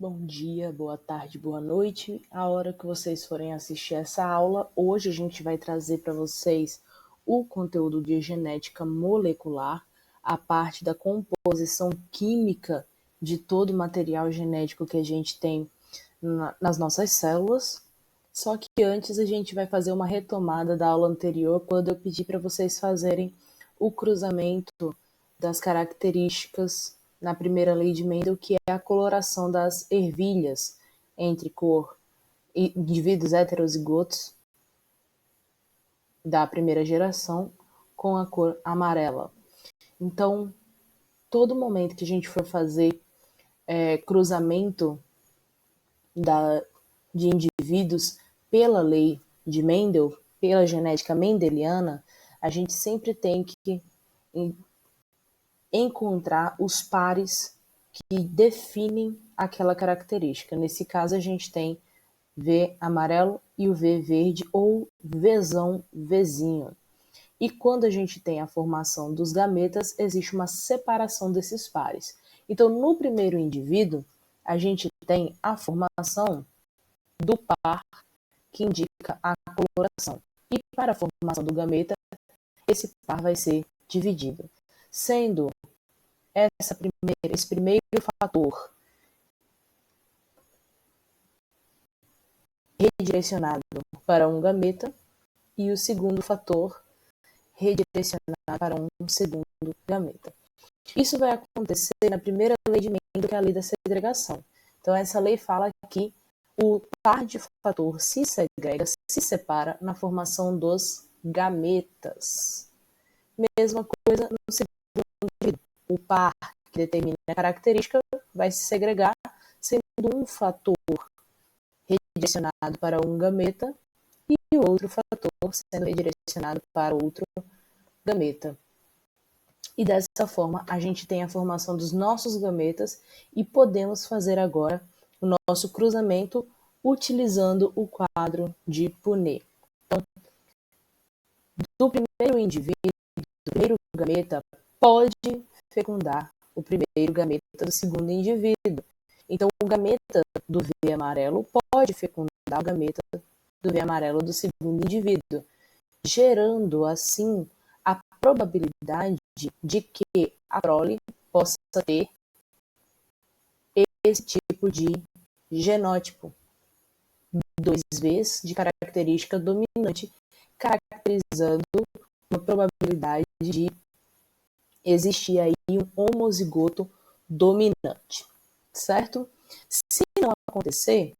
Bom dia, boa tarde, boa noite. A hora que vocês forem assistir essa aula, hoje a gente vai trazer para vocês o conteúdo de genética molecular, a parte da composição química de todo o material genético que a gente tem nas nossas células. Só que antes a gente vai fazer uma retomada da aula anterior, quando eu pedi para vocês fazerem o cruzamento das características na primeira lei de Mendel, que é a coloração das ervilhas entre indivíduos heterozigotos da primeira geração com a cor amarela. Então, todo momento que a gente for fazer cruzamento de indivíduos pela lei de Mendel, pela genética mendeliana, a gente sempre tem que encontrar os pares que definem aquela característica. Nesse caso, a gente tem V amarelo e o V verde, ou Vzão, Vzinho. E quando a gente tem a formação dos gametas, existe uma separação desses pares. Então, no primeiro indivíduo, a gente tem a formação do par que indica a coloração. E para a formação do gameta, esse par vai ser dividido, sendo esse primeiro fator redirecionado para um gameta e o segundo fator redirecionado para um segundo gameta. Isso vai acontecer na primeira lei de Mendel, que é a lei da segregação. Então, essa lei fala que o par de fator se segrega, se separa na formação dos gametas. Mesma coisa no segundo indivíduo. O par que determina a característica vai se segregar, sendo um fator redirecionado para um gameta e o outro fator sendo redirecionado para outro gameta. E dessa forma, a gente tem a formação dos nossos gametas e podemos fazer agora o nosso cruzamento utilizando o quadro de Punnett. Então, do primeiro indivíduo, do primeiro gameta, pode fecundar o primeiro gameta do segundo indivíduo. Então, o gameta do V amarelo pode fecundar o gameta do V amarelo do segundo indivíduo, gerando, assim, a probabilidade de que a prole possa ter esse tipo de genótipo, 2 Vs de característica dominante, caracterizando uma probabilidade de existir aí um homozigoto dominante, certo? Se não acontecer,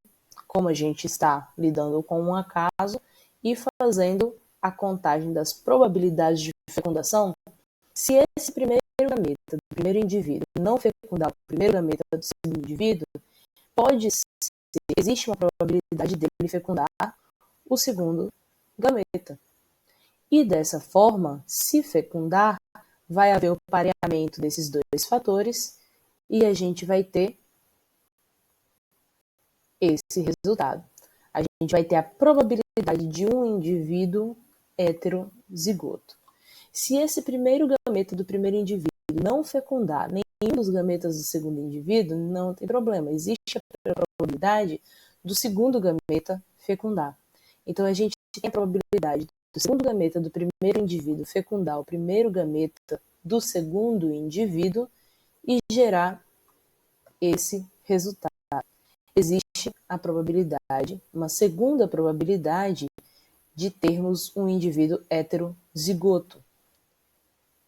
como a gente está lidando com um acaso e fazendo a contagem das probabilidades de fecundação, se esse primeiro gameta do primeiro indivíduo não fecundar o primeiro gameta do segundo indivíduo, existe uma probabilidade dele fecundar o segundo gameta. E dessa forma, se fecundar, vai haver o pareamento desses dois fatores e a gente vai ter esse resultado. A gente vai ter a probabilidade de um indivíduo heterozigoto. Se esse primeiro gameta do primeiro indivíduo não fecundar nenhum dos gametas do segundo indivíduo, não tem problema. Existe a probabilidade do segundo gameta fecundar. Então, a gente tem a probabilidade do segundo gameta do primeiro indivíduo fecundar o primeiro gameta do segundo indivíduo e gerar esse resultado. Existe a probabilidade, uma segunda probabilidade, de termos um indivíduo heterozigoto.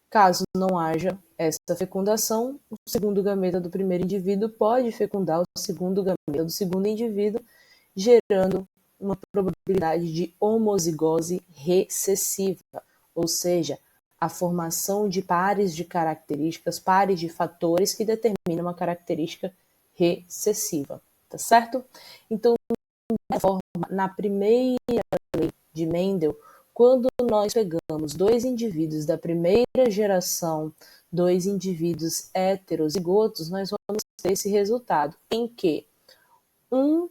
Caso não haja essa fecundação, o segundo gameta do primeiro indivíduo pode fecundar o segundo gameta do segundo indivíduo, gerando uma probabilidade de homozigose recessiva, ou seja, a formação de pares de características, pares de fatores que determinam uma característica recessiva, tá certo? Então, na primeira lei de Mendel, quando nós pegamos 2 indivíduos da primeira geração, 2 indivíduos heterozigotos, nós vamos ter esse resultado, em que um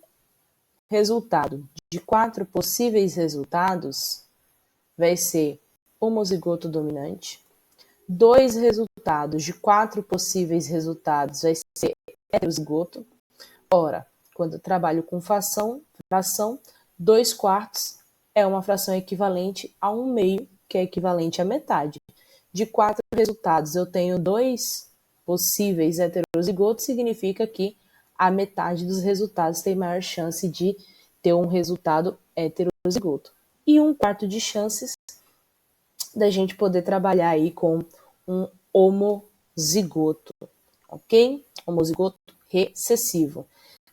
resultado de 4 possíveis resultados vai ser homozigoto dominante, 2 resultados de 4 possíveis resultados vai ser heterozigoto, Ora, quando eu trabalho com fração, 2/4 é uma fração equivalente a 1/2, que é equivalente à metade. De 4 resultados, eu tenho 2 possíveis heterozigotos, significa que a metade dos resultados tem maior chance de ter um resultado heterozigoto. E 1/4 de chances da gente poder trabalhar aí com um homozigoto, ok? Homozigoto recessivo.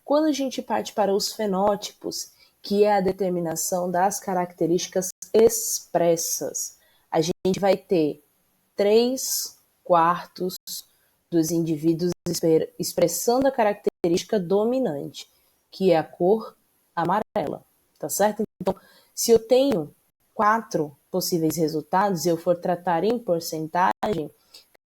Quando a gente parte para os fenótipos, que é a determinação das características expressas, a gente vai ter 3/4 dos indivíduos expressando a característica dominante, que é a cor amarela, tá certo? Então, se eu tenho 4 possíveis resultados e eu for tratar em porcentagem,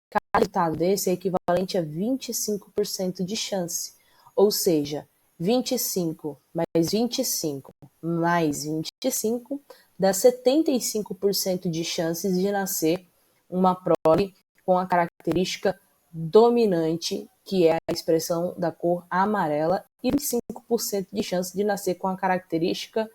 cada resultado desse é equivalente a 25% de chance. Ou seja, 25 mais 25 mais 25 dá 75% de chances de nascer uma prole com a característica dominante, que é a expressão da cor amarela, e 25% de chance de nascer com a característica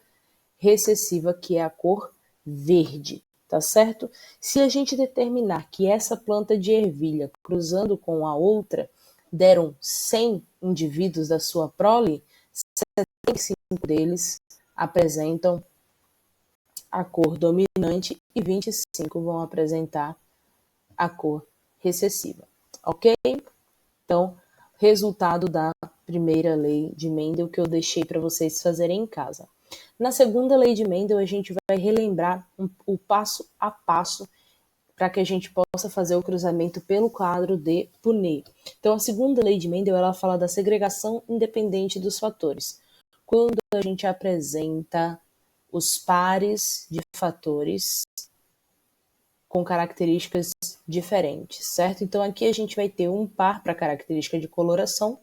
recessiva, que é a cor verde, tá certo? Se a gente determinar que essa planta de ervilha, cruzando com a outra, deram 100 indivíduos da sua prole, 75 deles apresentam a cor dominante e 25 vão apresentar a cor recessiva, ok? Então, resultado da primeira lei de Mendel que eu deixei para vocês fazerem em casa. Na segunda lei de Mendel, a gente vai relembrar o passo a passo para que a gente possa fazer o cruzamento pelo quadro de Punnett. Então, a segunda lei de Mendel, ela fala da segregação independente dos fatores. Quando a gente apresenta os pares de fatores com características diferentes, certo? Então, aqui a gente vai ter um par para característica de coloração,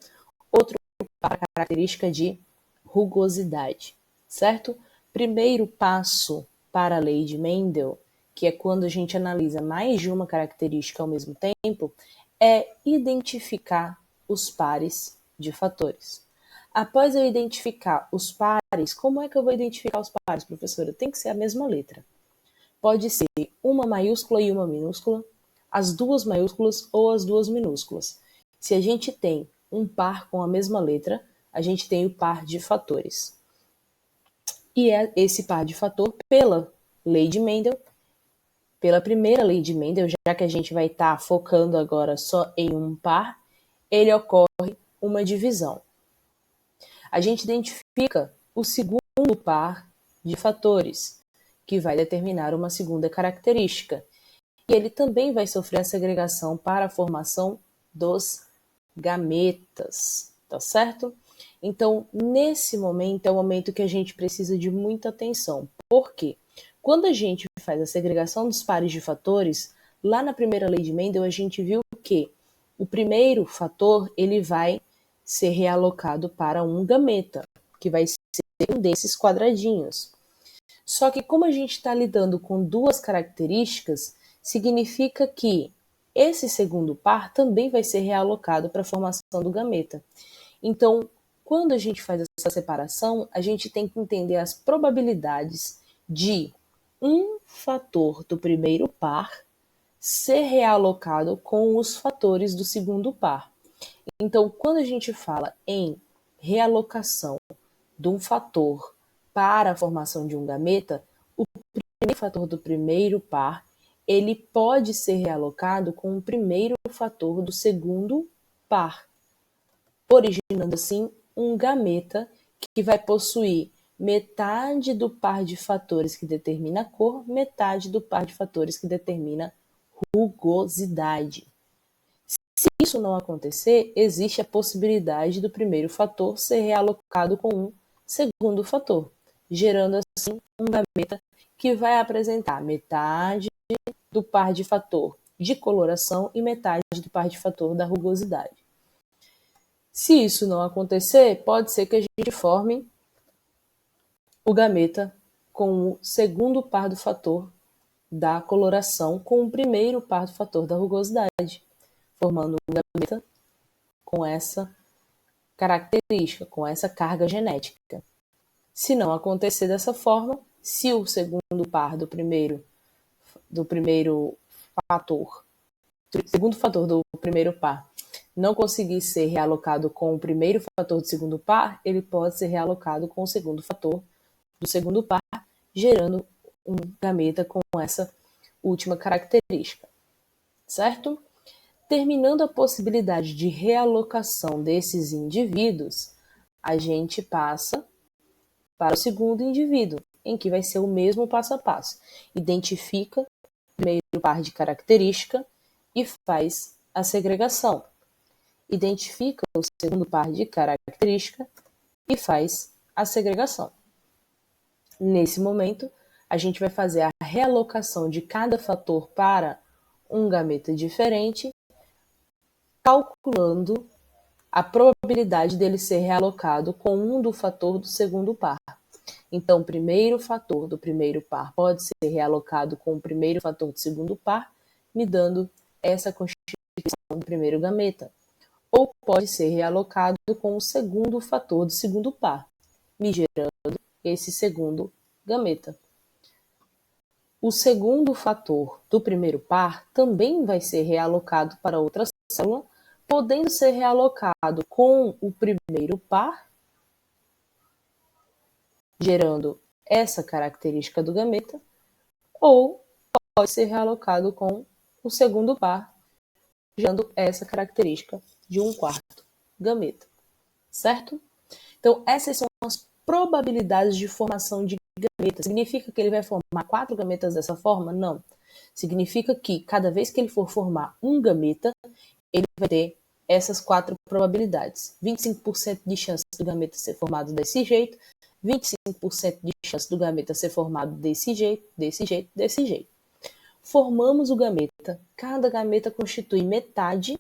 outro para característica de rugosidade, certo? Primeiro passo para a lei de Mendel, que é quando a gente analisa mais de uma característica ao mesmo tempo, é identificar os pares de fatores. Após eu identificar os pares, como é que eu vou identificar os pares, professora? Tem que ser a mesma letra. Pode ser uma maiúscula e uma minúscula, as duas maiúsculas ou as duas minúsculas. Se a gente tem um par com a mesma letra, a gente tem o par de fatores. E é esse par de fator, pela lei de Mendel, pela primeira lei de Mendel, já que a gente vai estar focando agora só em um par, ele ocorre uma divisão. A gente identifica o segundo par de fatores, que vai determinar uma segunda característica. E ele também vai sofrer a segregação para a formação dos gametas, tá certo? Então, nesse momento, é o momento que a gente precisa de muita atenção. Por quê? Quando a gente faz a segregação dos pares de fatores, lá na primeira lei de Mendel, a gente viu que o primeiro fator ele vai ser realocado para um gameta, que vai ser um desses quadradinhos. Só que como a gente está lidando com duas características, significa que esse segundo par também vai ser realocado para a formação do gameta. Então, quando a gente faz essa separação, a gente tem que entender as probabilidades de um fator do primeiro par ser realocado com os fatores do segundo par. Então, quando a gente fala em realocação de um fator para a formação de um gameta, o primeiro fator do primeiro par ele pode ser realocado com o primeiro fator do segundo par, originando assim um gameta que vai possuir metade do par de fatores que determina a cor, metade do par de fatores que determina rugosidade. Se isso não acontecer, existe a possibilidade do primeiro fator ser realocado com um segundo fator, gerando assim um gameta que vai apresentar metade do par de fator de coloração e metade do par de fator da rugosidade. Se isso não acontecer, pode ser que a gente forme o gameta com o segundo par do fator da coloração com o primeiro par do fator da rugosidade, formando um gameta com essa característica, com essa carga genética. Se não acontecer dessa forma, se o segundo par do primeiro fator, segundo fator do primeiro par não conseguir ser realocado com o primeiro fator do segundo par, ele pode ser realocado com o segundo fator do segundo par, gerando um gameta com essa última característica, certo? Terminando a possibilidade de realocação desses indivíduos, a gente passa para o segundo indivíduo, em que vai ser o mesmo passo a passo. Identifica o primeiro par de característica e faz a segregação. Identifica o segundo par de característica e faz a segregação. Nesse momento, a gente vai fazer a realocação de cada fator para um gameta diferente, calculando a probabilidade dele ser realocado com um do fator do segundo par. Então, o primeiro fator do primeiro par pode ser realocado com o primeiro fator do segundo par, me dando essa constituição do primeiro gameta. Ou pode ser realocado com o segundo fator do segundo par, me gerando esse segundo gameta. O segundo fator do primeiro par também vai ser realocado para outra célula, podendo ser realocado com o primeiro par, gerando essa característica do gameta, ou pode ser realocado com o segundo par, gerando essa característica de um quarto gameta, certo? Então, essas são as probabilidades de formação de gametas. Significa que ele vai formar 4 gametas dessa forma? Não. Significa que cada vez que ele for formar um gameta, ele vai ter essas 4 probabilidades. 25% de chance do gameta ser formado desse jeito, 25% de chance do gameta ser formado desse jeito, desse jeito, desse jeito. Formamos o gameta. Cada gameta constitui metade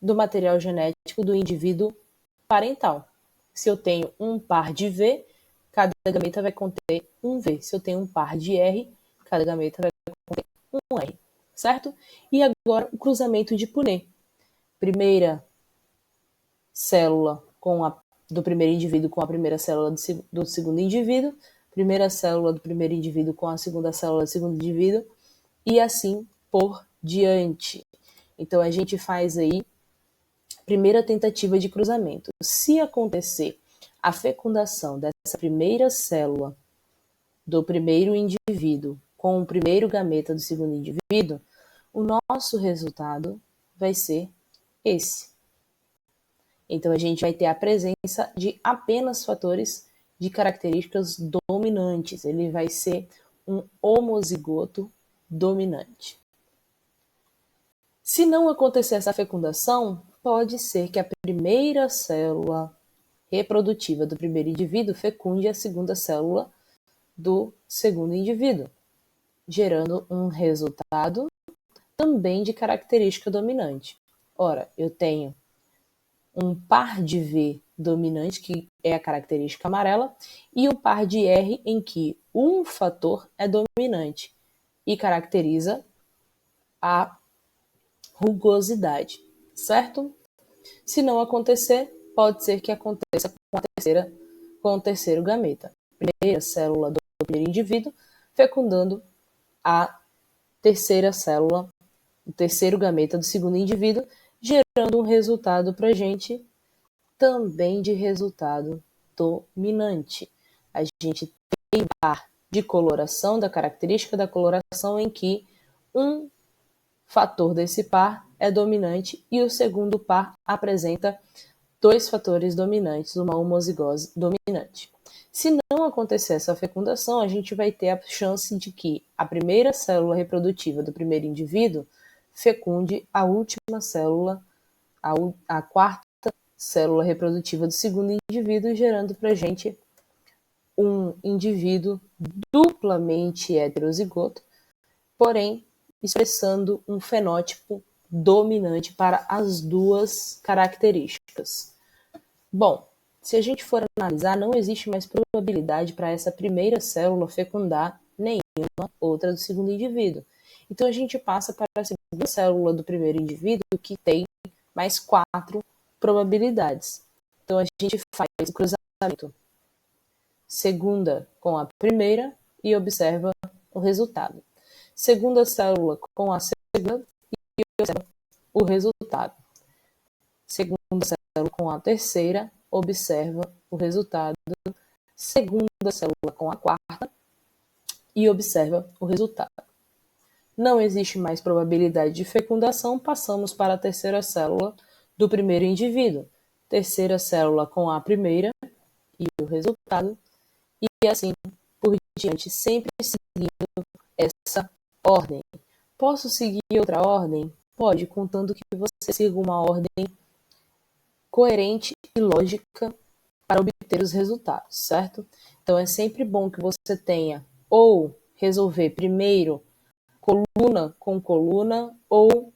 do material genético do indivíduo parental. Se eu tenho um par de V, cada gameta vai conter um V. Se eu tenho um par de R, cada gameta vai conter um R, certo? E agora o cruzamento de Punnett. Primeira célula do primeiro indivíduo com a primeira célula do segundo indivíduo, primeira célula do primeiro indivíduo com a segunda célula do segundo indivíduo, e assim por diante. Então a gente faz aí primeira tentativa de cruzamento. Se acontecer a fecundação dessa primeira célula do primeiro indivíduo com o primeiro gameta do segundo indivíduo, o nosso resultado vai ser esse. Então, a gente vai ter a presença de apenas fatores de características dominantes. Ele vai ser um homozigoto dominante. Se não acontecer essa fecundação, pode ser que a primeira célula reprodutiva do primeiro indivíduo fecunde a segunda célula do segundo indivíduo, gerando um resultado também de característica dominante. Ora, eu tenho um par de V dominante, que é a característica amarela, e um par de R em que um fator é dominante e caracteriza a rugosidade, certo? Se não acontecer, pode ser que aconteça com o terceiro gameta. Primeira célula do primeiro indivíduo fecundando a terceira célula, o terceiro gameta do segundo indivíduo, gerando um resultado para a gente também de resultado dominante. A gente tem par de coloração, da característica da coloração em que um fator desse par é dominante e o segundo par apresenta 2 fatores dominantes, uma homozigose dominante. Se não acontecer essa fecundação, a gente vai ter a chance de que a primeira célula reprodutiva do primeiro indivíduo fecunde a última célula, a quarta célula reprodutiva do segundo indivíduo, gerando para a gente um indivíduo duplamente heterozigoto, porém expressando um fenótipo dominante para as duas características. Bom, se a gente for analisar, não existe mais probabilidade para essa primeira célula fecundar nenhuma outra do segundo indivíduo. Então a gente passa para a segunda célula do primeiro indivíduo, que tem mais 4 probabilidades. Então, a gente faz o cruzamento segunda com a primeira e observa o resultado. Segunda célula com a segunda e observa o resultado. Segunda célula com a terceira, observa o resultado. Segunda célula com a quarta e observa o resultado. Não existe mais probabilidade de fecundação, passamos para a terceira célula do primeiro indivíduo. Terceira célula com a primeira e o resultado, e assim por diante, sempre seguindo essa ordem. Posso seguir outra ordem? Pode, contanto que você siga uma ordem coerente e lógica para obter os resultados, certo? Então é sempre bom que você tenha ou resolver primeiro coluna com coluna ou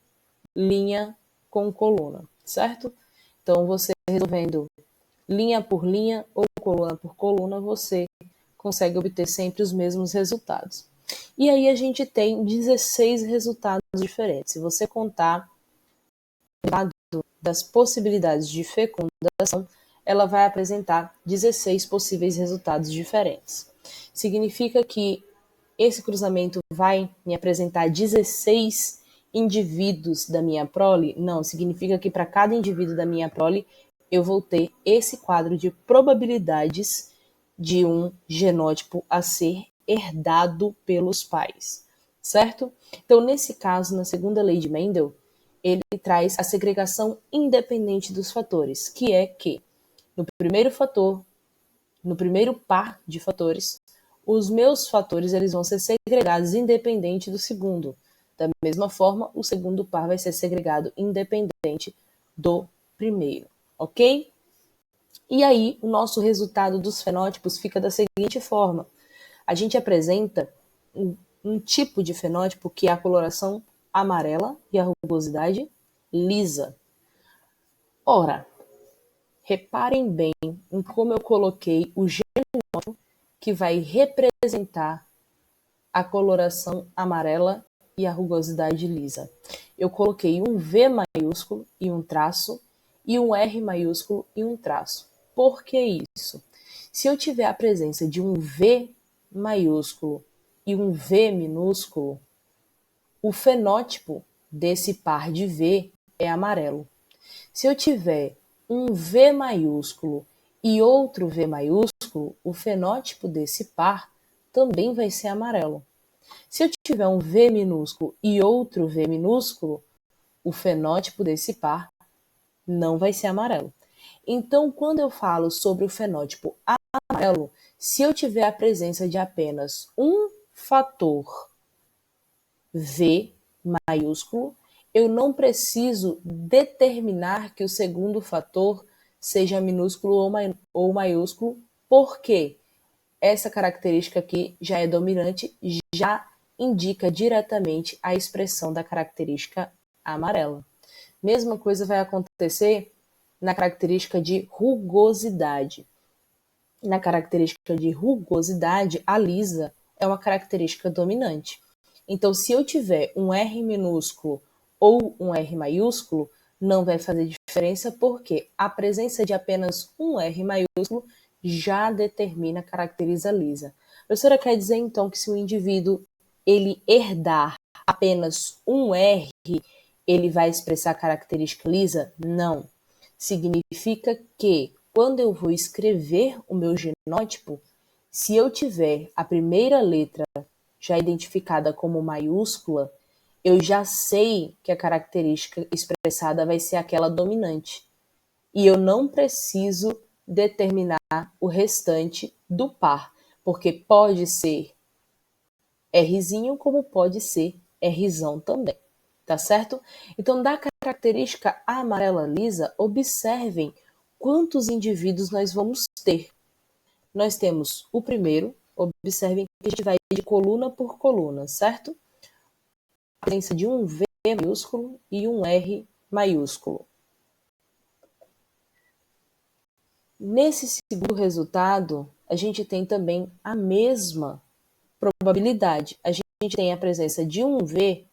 linha com coluna, certo? Então você resolvendo linha por linha ou coluna por coluna, você consegue obter sempre os mesmos resultados. E aí a gente tem 16 resultados diferentes. Se você contar o dado das possibilidades de fecundação, ela vai apresentar 16 possíveis resultados diferentes. Significa que esse cruzamento vai me apresentar 16 indivíduos da minha prole? Não, significa que para cada indivíduo da minha prole eu vou ter esse quadro de probabilidades de um genótipo a ser herdado pelos pais, certo? Então, nesse caso, na segunda lei de Mendel, ele traz a segregação independente dos fatores, que é que no primeiro fator, no primeiro par de fatores, os meus fatores eles vão ser segregados independente do segundo. Da mesma forma, o segundo par vai ser segregado independente do primeiro, ok? E aí, o nosso resultado dos fenótipos fica da seguinte forma. A gente apresenta um tipo de fenótipo que é a coloração amarela e a rugosidade lisa. Ora, reparem bem em como eu coloquei o genótipo que vai representar a coloração amarela e a rugosidade lisa. Eu coloquei um V maiúsculo e um traço, e um R maiúsculo e um traço. Por que isso? Se eu tiver a presença de um V maiúsculo e um V minúsculo, o fenótipo desse par de V é amarelo. Se eu tiver um V maiúsculo e outro V maiúsculo, o fenótipo desse par também vai ser amarelo. Se eu tiver um V minúsculo e outro V minúsculo, o fenótipo desse par não vai ser amarelo. Então, quando eu falo sobre o fenótipo amarelo, se eu tiver a presença de apenas um fator V maiúsculo, eu não preciso determinar que o segundo fator seja minúsculo ou maiúsculo, porque essa característica aqui já é dominante, já indica diretamente a expressão da característica amarela. Mesma coisa vai acontecer na característica de rugosidade. Na característica de rugosidade, a lisa é uma característica dominante. Então, se eu tiver um R minúsculo ou um R maiúsculo, não vai fazer diferença porque a presença de apenas um R maiúsculo já determina, caracteriza lisa. A professora quer dizer, então, que se o indivíduo ele herdar apenas um R, ele vai expressar característica lisa? Não. Significa que, quando eu vou escrever o meu genótipo, se eu tiver a primeira letra já identificada como maiúscula, eu já sei que a característica expressada vai ser aquela dominante. E eu não preciso determinar o restante do par, porque pode ser Rzinho como pode ser Rzão também, tá certo? Então, da característica amarela lisa, observem quantos indivíduos nós vamos ter. Nós temos o primeiro, observem que a gente vai de coluna por coluna, certo? A presença de um V maiúsculo e um R maiúsculo. Nesse segundo resultado, a gente tem também a mesma probabilidade. A gente tem a presença de um V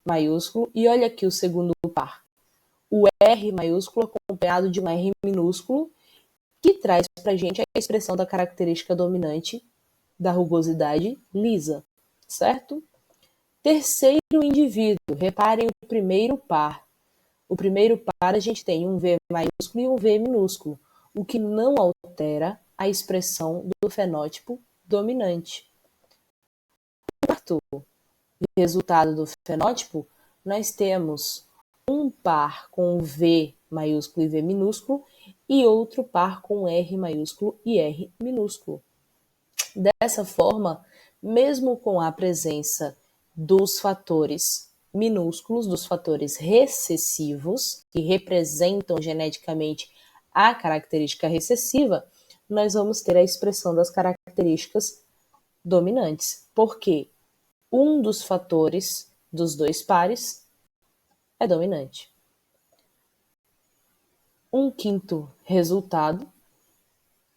maiúsculo e olha aqui o segundo par. o R maiúsculo acompanhado de um R minúsculo, que traz para a gente a expressão da característica dominante da rugosidade lisa, certo? Terceiro indivíduo, reparem o primeiro par. O primeiro par a gente tem um V maiúsculo e um V minúsculo, o que não altera a expressão do fenótipo dominante. Quarto resultado do fenótipo, nós temos um par com V maiúsculo e V minúsculo e outro par com R maiúsculo e R minúsculo. Dessa forma, mesmo com a presença dos fatores minúsculos, dos fatores recessivos, que representam geneticamente a característica recessiva, nós vamos ter a expressão das características dominantes. Porque um dos fatores dos dois pares é dominante. Um quinto resultado,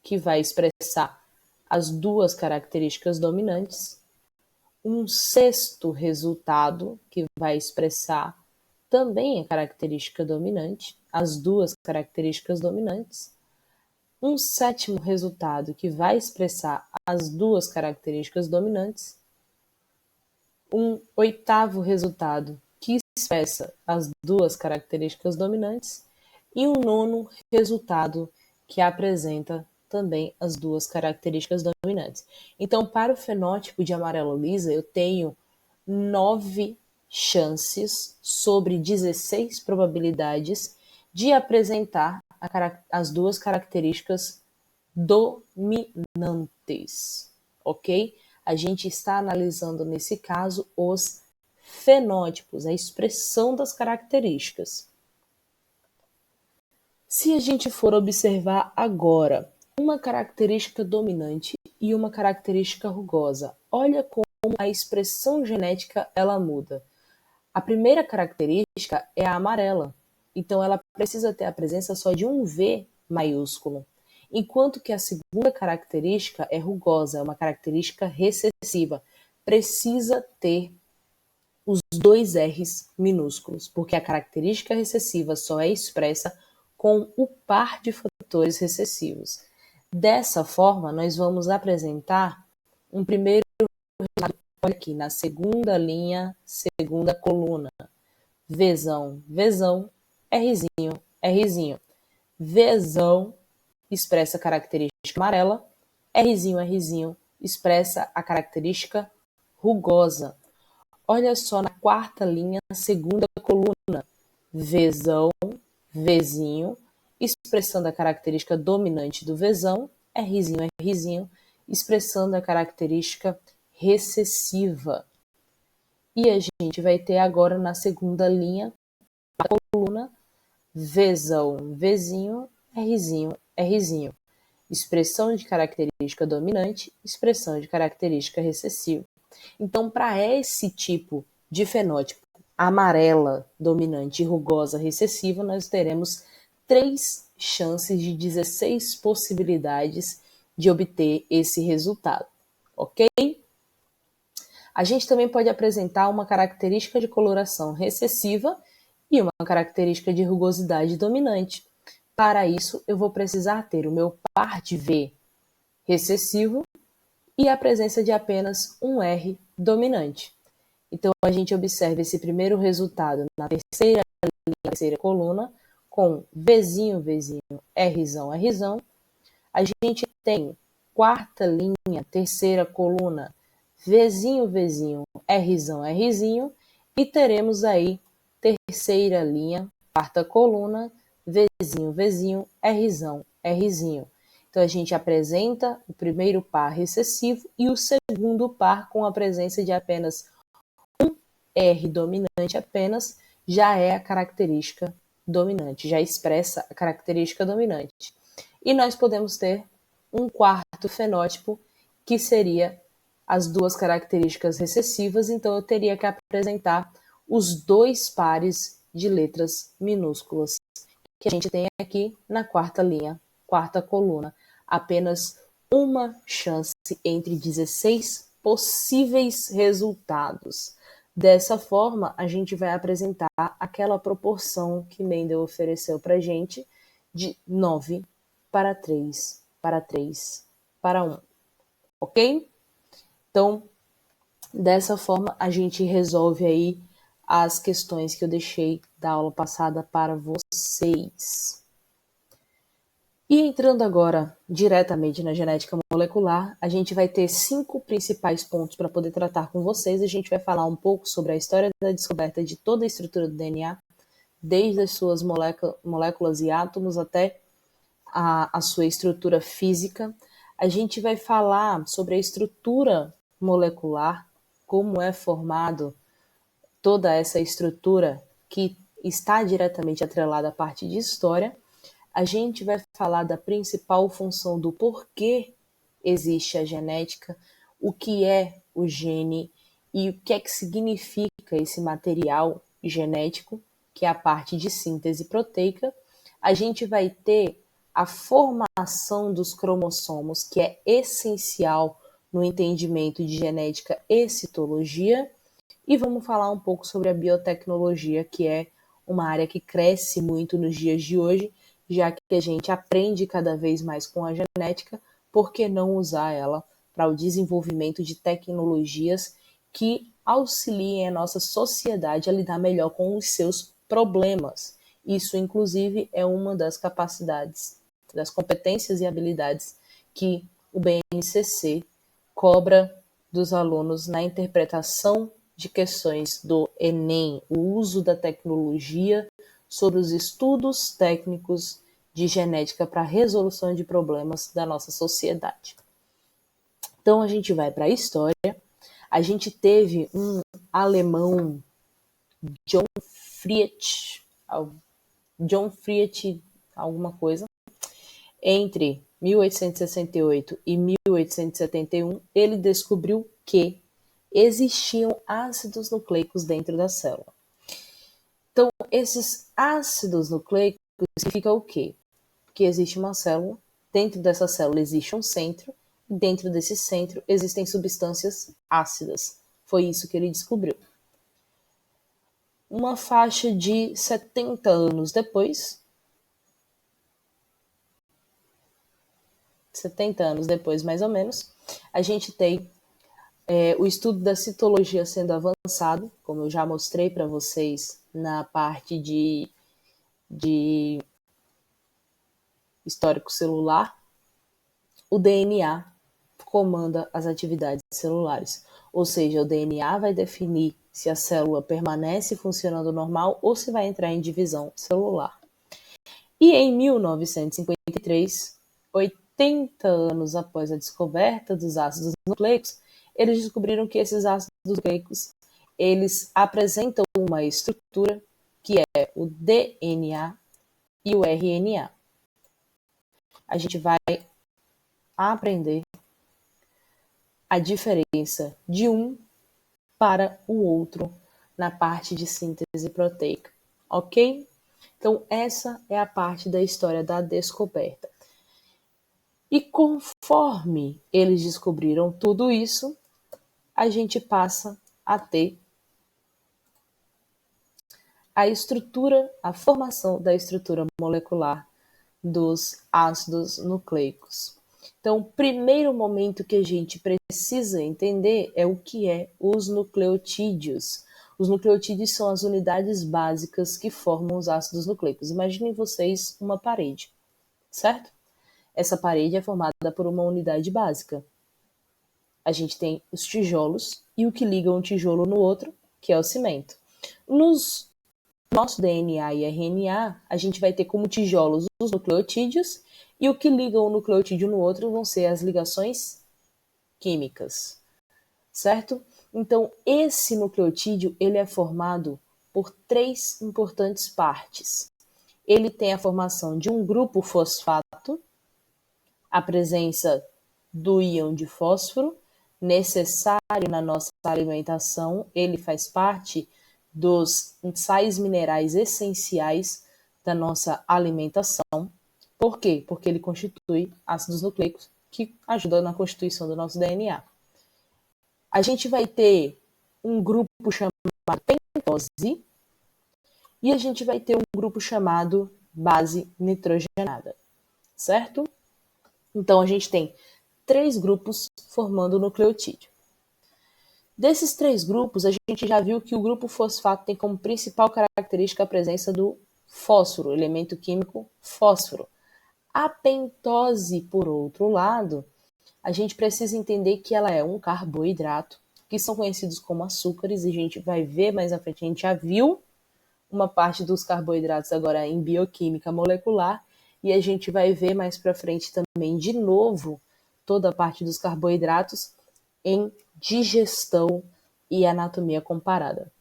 que vai expressar as duas características dominantes. Um sexto resultado, que vai expressar também a característica dominante, as duas características dominantes. Um sétimo resultado, que vai expressar as duas características dominantes. Um oitavo resultado, que expressa as duas características dominantes. E um nono resultado, que apresenta também as duas características dominantes. Então, para o fenótipo de amarelo lisa, eu tenho 9 chances sobre 16 probabilidades de apresentar as duas características dominantes, ok? A gente está analisando, nesse caso, os fenótipos, a expressão das características. Se a gente for observar agora uma característica dominante e uma característica rugosa, olha como a expressão genética ela muda. A primeira característica é a amarela, então ela precisa ter a presença só de um V maiúsculo, enquanto que a segunda característica é rugosa, é uma característica recessiva, precisa ter os dois R's minúsculos, porque a característica recessiva só é expressa com o par de fatores recessivos. Dessa forma, nós vamos apresentar um primeiro resultado, olha aqui, na segunda linha, segunda coluna. Vzão, Vzão, Rzinho, Rzinho. Vzão expressa a característica amarela, Rzinho, Rzinho expressa a característica rugosa. Olha só na quarta linha, segunda coluna. Vzão, Vzinho, expressando a característica dominante do Vzão, Rzinho, Rzinho, expressando a característica recessiva. E a gente vai ter agora na segunda linha, a coluna, Vzão, Vzinho, Rzinho, Rzinho. Expressão de característica dominante, expressão de característica recessiva. Então, para esse tipo de fenótipo amarela, dominante e rugosa recessiva, nós teremos 3 chances de 16 possibilidades de obter esse resultado, ok? A gente também pode apresentar uma característica de coloração recessiva e uma característica de rugosidade dominante. Para isso, eu vou precisar ter o meu par de V recessivo e a presença de apenas um R dominante. Então, a gente observa esse primeiro resultado na terceira linha, terceira coluna, com Vzinho, Vzinho, Rzão, Rzão. A gente tem quarta linha, terceira coluna, Vzinho, Vzinho, Rzão, Rzinho. E teremos aí terceira linha, quarta coluna, Vzinho, Vzinho, Rzão, Rzinho. Então, a gente apresenta o primeiro par recessivo e o segundo par com a presença de apenas um R dominante apenas, já é a característica dominante, já expressa a característica dominante. E nós podemos ter um quarto fenótipo, que seria as duas características recessivas, então eu teria que apresentar os dois pares de letras minúsculas, que a gente tem aqui na quarta linha, quarta coluna. Apenas uma chance entre 16 possíveis resultados. Dessa forma, a gente vai apresentar aquela proporção que Mendel ofereceu para a gente de 9 para 3, para 3, para 1, ok? Então, dessa forma, a gente resolve aí as questões que eu deixei da aula passada para vocês. E entrando agora diretamente na genética molecular, a gente vai ter 5 principais pontos para poder tratar com vocês. A gente vai falar um pouco sobre a história da descoberta de toda a estrutura do DNA, desde as suas moléculas e átomos até a sua estrutura física. A gente vai falar sobre a estrutura molecular, como é formado toda essa estrutura que está diretamente atrelada à parte de história. A gente vai falar da principal função do porquê existe a genética, o que é o gene e o que é que significa esse material genético, que é a parte de síntese proteica. A gente vai ter a formação dos cromossomos, que é essencial no entendimento de genética e citologia. E vamos falar um pouco sobre a biotecnologia, que é uma área que cresce muito nos dias de hoje, já que a gente aprende cada vez mais com a genética, por que não usar ela para o desenvolvimento de tecnologias que auxiliem a nossa sociedade a lidar melhor com os seus problemas? Isso, inclusive, é uma das capacidades, das competências e habilidades que o BNCC cobra dos alunos na interpretação de questões do Enem, o uso da tecnologia sobre os estudos técnicos de genética para a resolução de problemas da nossa sociedade. Então a gente vai para a história. A gente teve um alemão, John Friedrich alguma coisa, entre 1868 e 1871, ele descobriu que existiam ácidos nucleicos dentro da célula. Então, esses ácidos nucleicos significam o quê? Que existe uma célula, dentro dessa célula existe um centro, e dentro desse centro existem substâncias ácidas. Foi isso que ele descobriu. Uma faixa de 70 anos depois, 70 anos depois mais ou menos, a gente tem o estudo da citologia sendo avançado, como eu já mostrei para vocês na parte de histórico celular. O DNA comanda as atividades celulares, ou seja, o DNA vai definir se a célula permanece funcionando normal ou se vai entrar em divisão celular. E em 1953, 80 anos após a descoberta dos ácidos nucleicos, eles descobriram que esses ácidos nucleicos eles apresentam uma estrutura que é o DNA e o RNA. A gente vai aprender a diferença de um para o outro na parte de síntese proteica, ok? Então, essa é a parte da história da descoberta. E conforme eles descobriram tudo isso, a gente passa a ter a estrutura, a formação da estrutura molecular dos ácidos nucleicos. Então, o primeiro momento que a gente precisa entender é o que é os nucleotídeos. Os nucleotídeos são as unidades básicas que formam os ácidos nucleicos. Imaginem vocês uma parede, certo? Essa parede é formada por uma unidade básica. A gente tem os tijolos e o que liga um tijolo no outro, que é o cimento. Nos nosso DNA e RNA, a gente vai ter como tijolos os nucleotídeos e o que liga um nucleotídeo no outro vão ser as ligações químicas, certo? Então, esse nucleotídeo ele é formado por 3 importantes partes. Ele tem a formação de um grupo fosfato, a presença do íon de fósforo, necessário na nossa alimentação, ele faz parte dos sais minerais essenciais da nossa alimentação. Por quê? Porque ele constitui ácidos nucleicos que ajudam na constituição do nosso DNA. A gente vai ter um grupo chamado pentose e a gente vai ter um grupo chamado base nitrogenada, certo? Então, a gente tem 3 grupos formando o nucleotídeo. Desses 3 grupos, a gente já viu que o grupo fosfato tem como principal característica a presença do fósforo, elemento químico fósforo. A pentose, por outro lado, a gente precisa entender que ela é um carboidrato, que são conhecidos como açúcares, e a gente vai ver mais à frente, a gente já viu uma parte dos carboidratos agora em bioquímica molecular, e a gente vai ver mais para frente também, de novo, toda a parte dos carboidratos em digestão e anatomia comparada.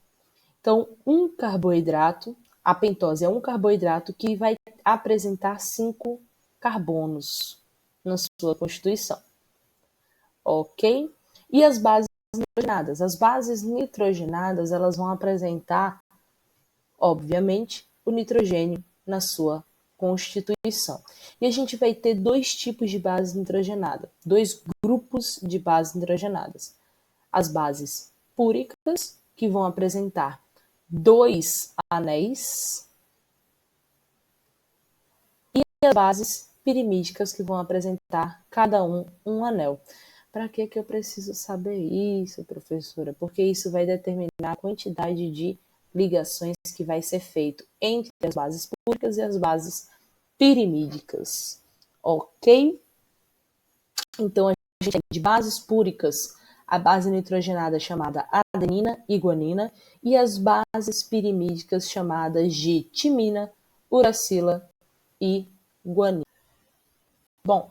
Então, um carboidrato, a pentose é um carboidrato que vai apresentar 5 carbonos na sua constituição. Ok? E as bases nitrogenadas? As bases nitrogenadas, elas vão apresentar, obviamente, o nitrogênio na sua constituição. E a gente vai ter 2 tipos de base nitrogenada, 2 grupos de bases nitrogenadas. As bases púricas, que vão apresentar 2 anéis, e as bases pirimídicas, que vão apresentar cada um anel. Para que eu preciso saber isso, professora? Porque isso vai determinar a quantidade de ligações que vai ser feito entre as bases púricas e as bases pirimídicas. Ok? Então, a gente tem de bases púricas a base nitrogenada chamada adenina e guanina e as bases pirimídicas chamadas de timina, uracila e guanina. Bom,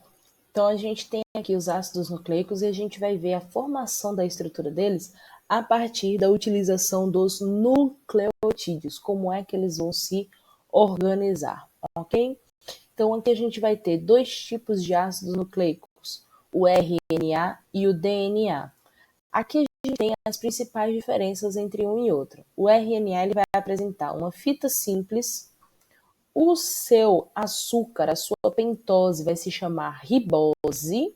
então a gente tem aqui os ácidos nucleicos e a gente vai ver a formação da estrutura deles a partir da utilização dos nucleotídeos, como é que eles vão se organizar, ok? Então aqui a gente vai ter 2 tipos de ácidos nucleicos, o RNA e o DNA. Aqui a gente tem as principais diferenças entre um e outro. O RNA ele vai apresentar uma fita simples, o seu açúcar, a sua pentose vai se chamar ribose,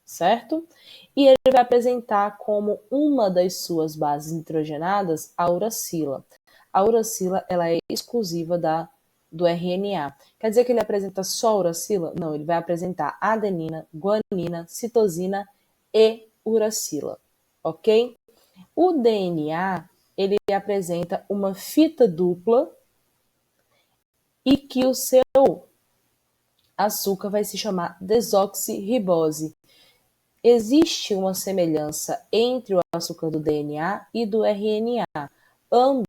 certo? E ele vai apresentar como uma das suas bases nitrogenadas a uracila. A uracila ela é exclusiva do RNA. Quer dizer que ele apresenta só uracila? Não, ele vai apresentar adenina, guanina, citosina e uracila, ok? O DNA ele apresenta uma fita dupla e que o seu açúcar vai se chamar desoxirribose. Existe uma semelhança entre o açúcar do DNA e do RNA. Ambos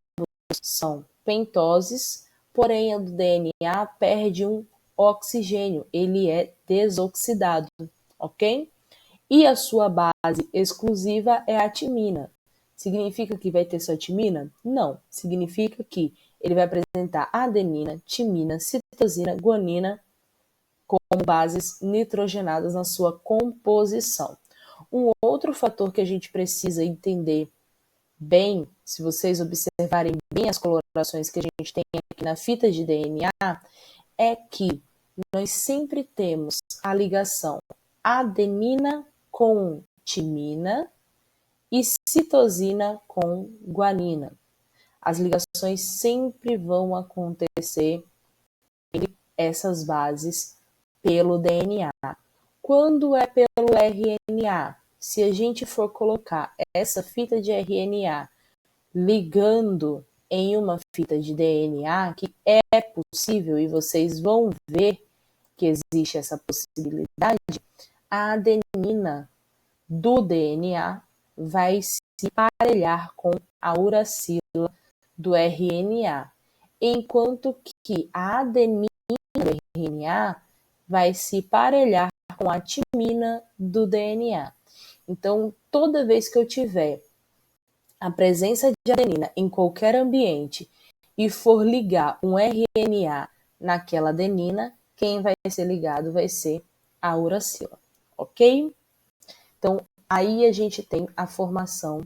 são pentoses, porém o do DNA perde um oxigênio, ele é desoxidado, ok? E a sua base exclusiva é a timina. Significa que vai ter só timina? Não. Significa que ele vai apresentar adenina, timina, citosina, guanina como bases nitrogenadas na sua composição. Um outro fator que a gente precisa entender bem, se vocês observarem bem as colorações que a gente tem aqui na fita de DNA, é que nós sempre temos a ligação adenina com timina e citosina com guanina. As ligações sempre vão acontecer entre essas bases pelo DNA. Quando é pelo RNA, se a gente for colocar essa fita de RNA ligando em uma fita de DNA, que é possível e vocês vão ver que existe essa possibilidade, a adenina do DNA vai se parelhar com a uracila do RNA, enquanto que a adenina do RNA vai se parelhar com a timina do DNA. Então, toda vez que eu tiver a presença de adenina em qualquer ambiente e for ligar um RNA naquela adenina, quem vai ser ligado vai ser a uracila, ok? Então, aí a gente tem a formação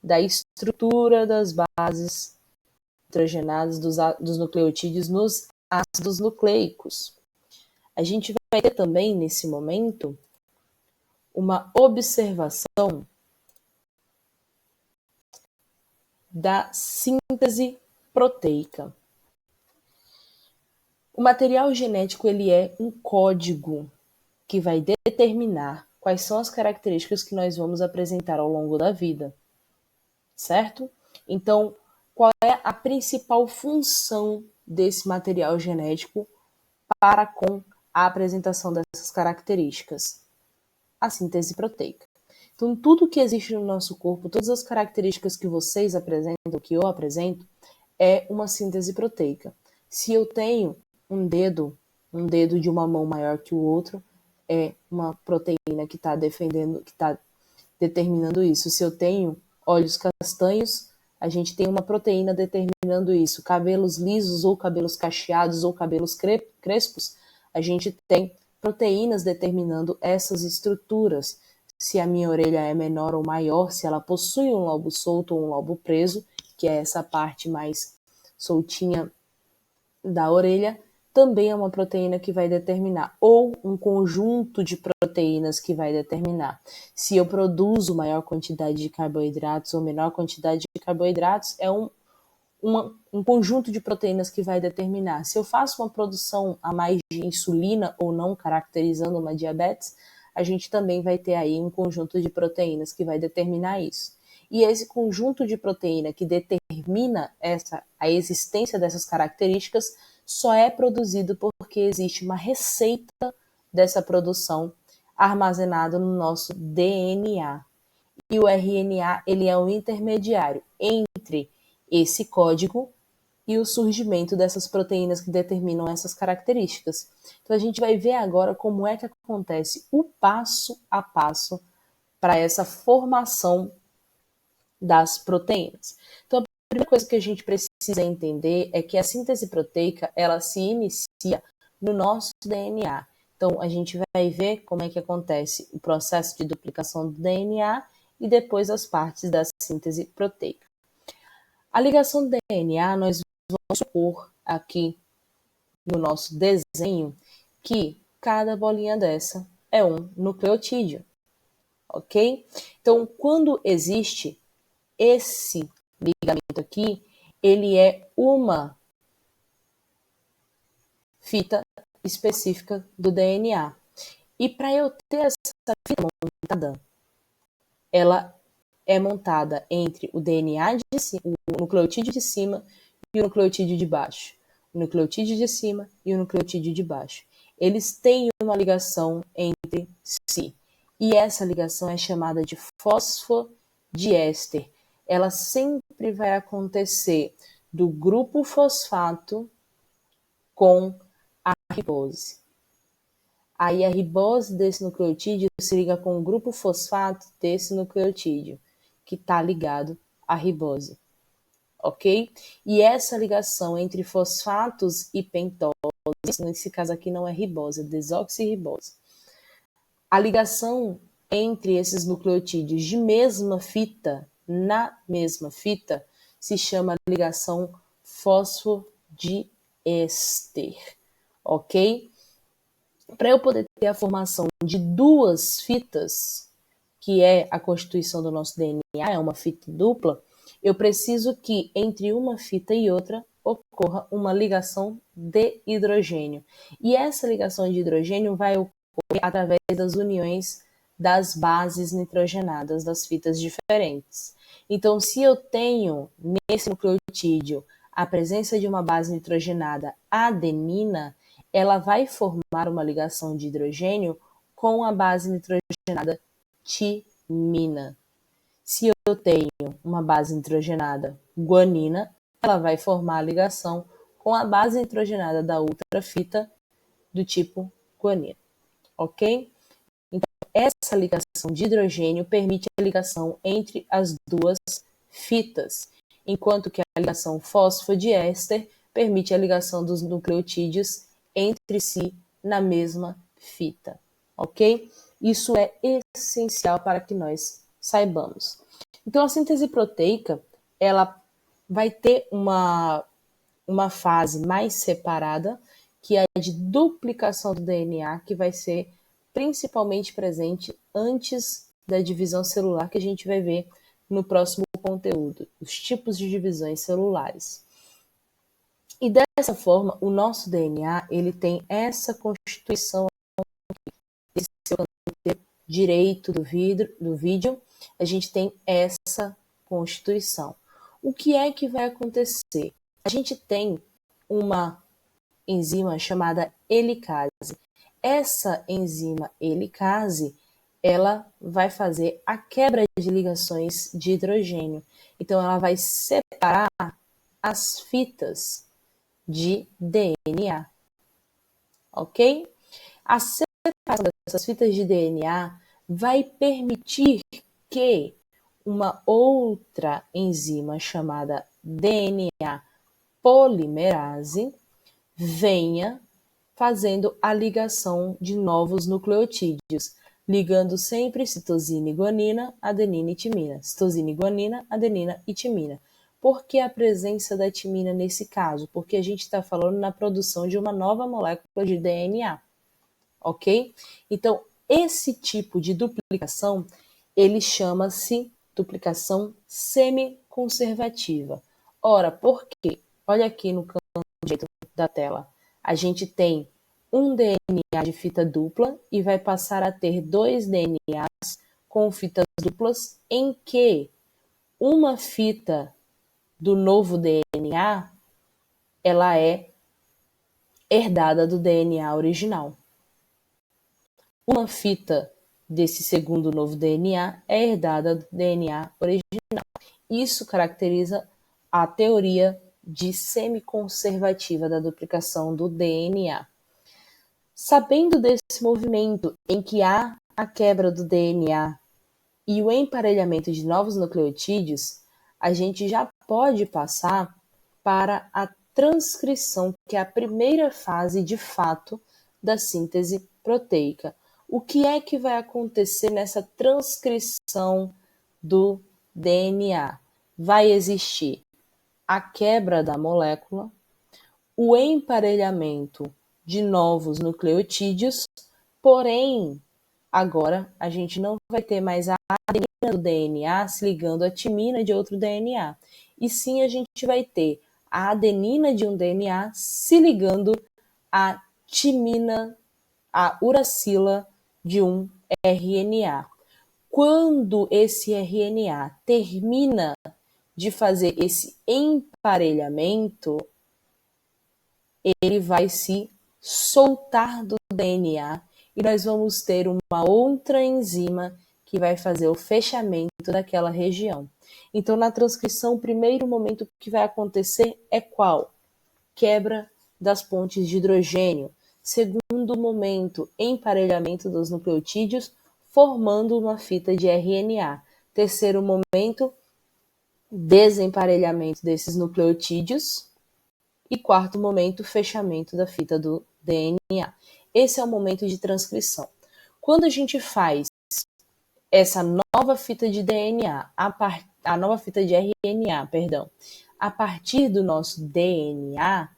da estrutura das bases nitrogenadas dos nucleotídeos nos ácidos nucleicos. A gente vai ter também, nesse momento, uma observação da síntese proteica. O material genético ele é um código que vai determinar quais são as características que nós vamos apresentar ao longo da vida, certo? Então, qual é a principal função desse material genético para com a apresentação dessas características? A síntese proteica. Então, tudo que existe no nosso corpo, todas as características que vocês apresentam, que eu apresento, é uma síntese proteica. Se eu tenho um dedo de uma mão maior que o outro, é uma proteína que está determinando isso. Se eu tenho olhos castanhos, a gente tem uma proteína determinando isso. Cabelos lisos ou cabelos cacheados ou cabelos crespos, a gente tem proteínas determinando essas estruturas. Se a minha orelha é menor ou maior, se ela possui um lobo solto ou um lobo preso, que é essa parte mais soltinha da orelha, também é uma proteína que vai determinar, ou um conjunto de proteínas que vai determinar. Se eu produzo maior quantidade de carboidratos ou menor quantidade de carboidratos, é um conjunto de proteínas que vai determinar. Se eu faço uma produção a mais de insulina ou não, caracterizando uma diabetes, a gente também vai ter aí um conjunto de proteínas que vai determinar isso. E esse conjunto de proteína que determina a existência dessas características só é produzido porque existe uma receita dessa produção armazenada no nosso DNA. E o RNA ele é um intermediário entre esse código e o surgimento dessas proteínas que determinam essas características. Então a gente vai ver agora como é que acontece o passo a passo para essa formação das proteínas. Então a primeira coisa que a gente precisa entender é que a síntese proteica ela se inicia no nosso DNA. Então a gente vai ver como é que acontece o processo de duplicação do DNA e depois as partes da síntese proteica. A ligação do DNA, nós vamos supor aqui no nosso desenho que cada bolinha dessa é um nucleotídeo, ok? Então, quando existe esse ligamento aqui, ele é uma fita específica do DNA. E para eu ter essa fita montada, ela é montada entre o DNA de cima, o nucleotídeo de cima e o nucleotídeo de baixo. O nucleotídeo de cima e o nucleotídeo de baixo. Eles têm uma ligação entre si. E essa ligação é chamada de fosfodiéster. Ela sempre vai acontecer do grupo fosfato com a ribose. Aí a ribose desse nucleotídeo se liga com o grupo fosfato desse nucleotídeo, que está ligado à ribose, ok? E essa ligação entre fosfatos e pentose, nesse caso aqui não é ribose, é desoxirribose. A ligação entre esses nucleotídeos de mesma fita, na mesma fita, se chama ligação fosfodiéster, ok? Para eu poder ter a formação de duas fitas, que é a constituição do nosso DNA, é uma fita dupla, eu preciso que entre uma fita e outra ocorra uma ligação de hidrogênio. E essa ligação de hidrogênio vai ocorrer através das uniões das bases nitrogenadas das fitas diferentes. Então, se eu tenho nesse nucleotídeo a presença de uma base nitrogenada adenina, ela vai formar uma ligação de hidrogênio com a base nitrogenada timina. Se eu tenho uma base nitrogenada guanina, ela vai formar a ligação com a base nitrogenada da outra fita do tipo guanina, ok? Então, essa ligação de hidrogênio permite a ligação entre as duas fitas, enquanto que a ligação fosfodiéster permite a ligação dos nucleotídeos entre si na mesma fita, ok? Isso é essencial para que nós saibamos. Então, a síntese proteica, ela vai ter uma fase mais separada, que é a de duplicação do DNA, que vai ser principalmente presente antes da divisão celular, que a gente vai ver no próximo conteúdo, os tipos de divisões celulares. E dessa forma, o nosso DNA ele tem essa constituição esse seu canto direito do vídeo, a gente tem essa constituição. O que é que vai acontecer? A gente tem uma enzima chamada helicase. Essa enzima helicase, ela vai fazer a quebra de ligações de hidrogênio. Então, ela vai separar as fitas de DNA, ok? A separação dessas fitas de DNA vai permitir que uma outra enzima chamada DNA polimerase venha fazendo a ligação de novos nucleotídeos, ligando sempre citosina e guanina, adenina e timina. Citosina e guanina, adenina e timina. Por que a presença da timina nesse caso? Porque a gente está falando na produção de uma nova molécula de DNA, ok? Então, esse tipo de duplicação, ele chama-se duplicação semiconservativa. Ora, por quê? Olha aqui no canto direito da tela. A gente tem um DNA de fita dupla e vai passar a ter dois DNAs com fitas duplas em que uma fita do novo DNA ela é herdada do DNA original. Uma fita desse segundo novo DNA é herdada do DNA original. Isso caracteriza a teoria de semiconservativa da duplicação do DNA. Sabendo desse movimento em que há a quebra do DNA e o emparelhamento de novos nucleotídeos, a gente já pode passar para a transcrição, que é a primeira fase de fato da síntese proteica. O que é que vai acontecer nessa transcrição do DNA? Vai existir a quebra da molécula, o emparelhamento de novos nucleotídeos, porém, agora a gente não vai ter mais a adenina do DNA se ligando à timina de outro DNA, e sim a gente vai ter a adenina de um DNA se ligando à timina, à uracila de um RNA. Quando esse RNA termina de fazer esse emparelhamento, ele vai se soltar do DNA e nós vamos ter uma outra enzima que vai fazer o fechamento daquela região. Então, na transcrição, o primeiro momento que vai acontecer é qual? Quebra das pontes de hidrogênio. Segundo momento, emparelhamento dos nucleotídeos, formando uma fita de RNA. Terceiro momento, desemparelhamento desses nucleotídeos. E quarto momento, fechamento da fita do DNA. Esse é o momento de transcrição. Quando a gente faz essa nova fita de DNA, a nova fita de RNA, perdão, a partir do nosso DNA,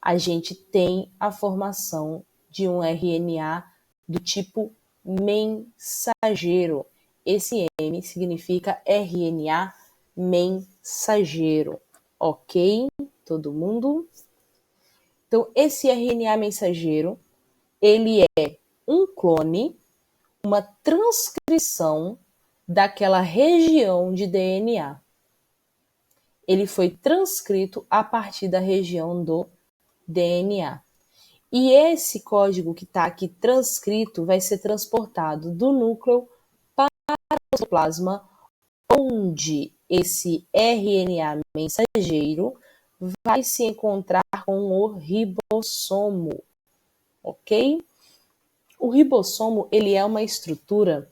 a gente tem a formação de um RNA do tipo mensageiro. Esse M significa RNA mensageiro, ok? Todo mundo? Então, esse RNA mensageiro, ele é um clone, uma transcrição daquela região de DNA. Ele foi transcrito a partir da região do DNA. E esse código que está aqui transcrito vai ser transportado do núcleo para o citoplasma, onde esse RNA mensageiro vai se encontrar com o ribossomo, ok? O ribossomo, ele é uma estrutura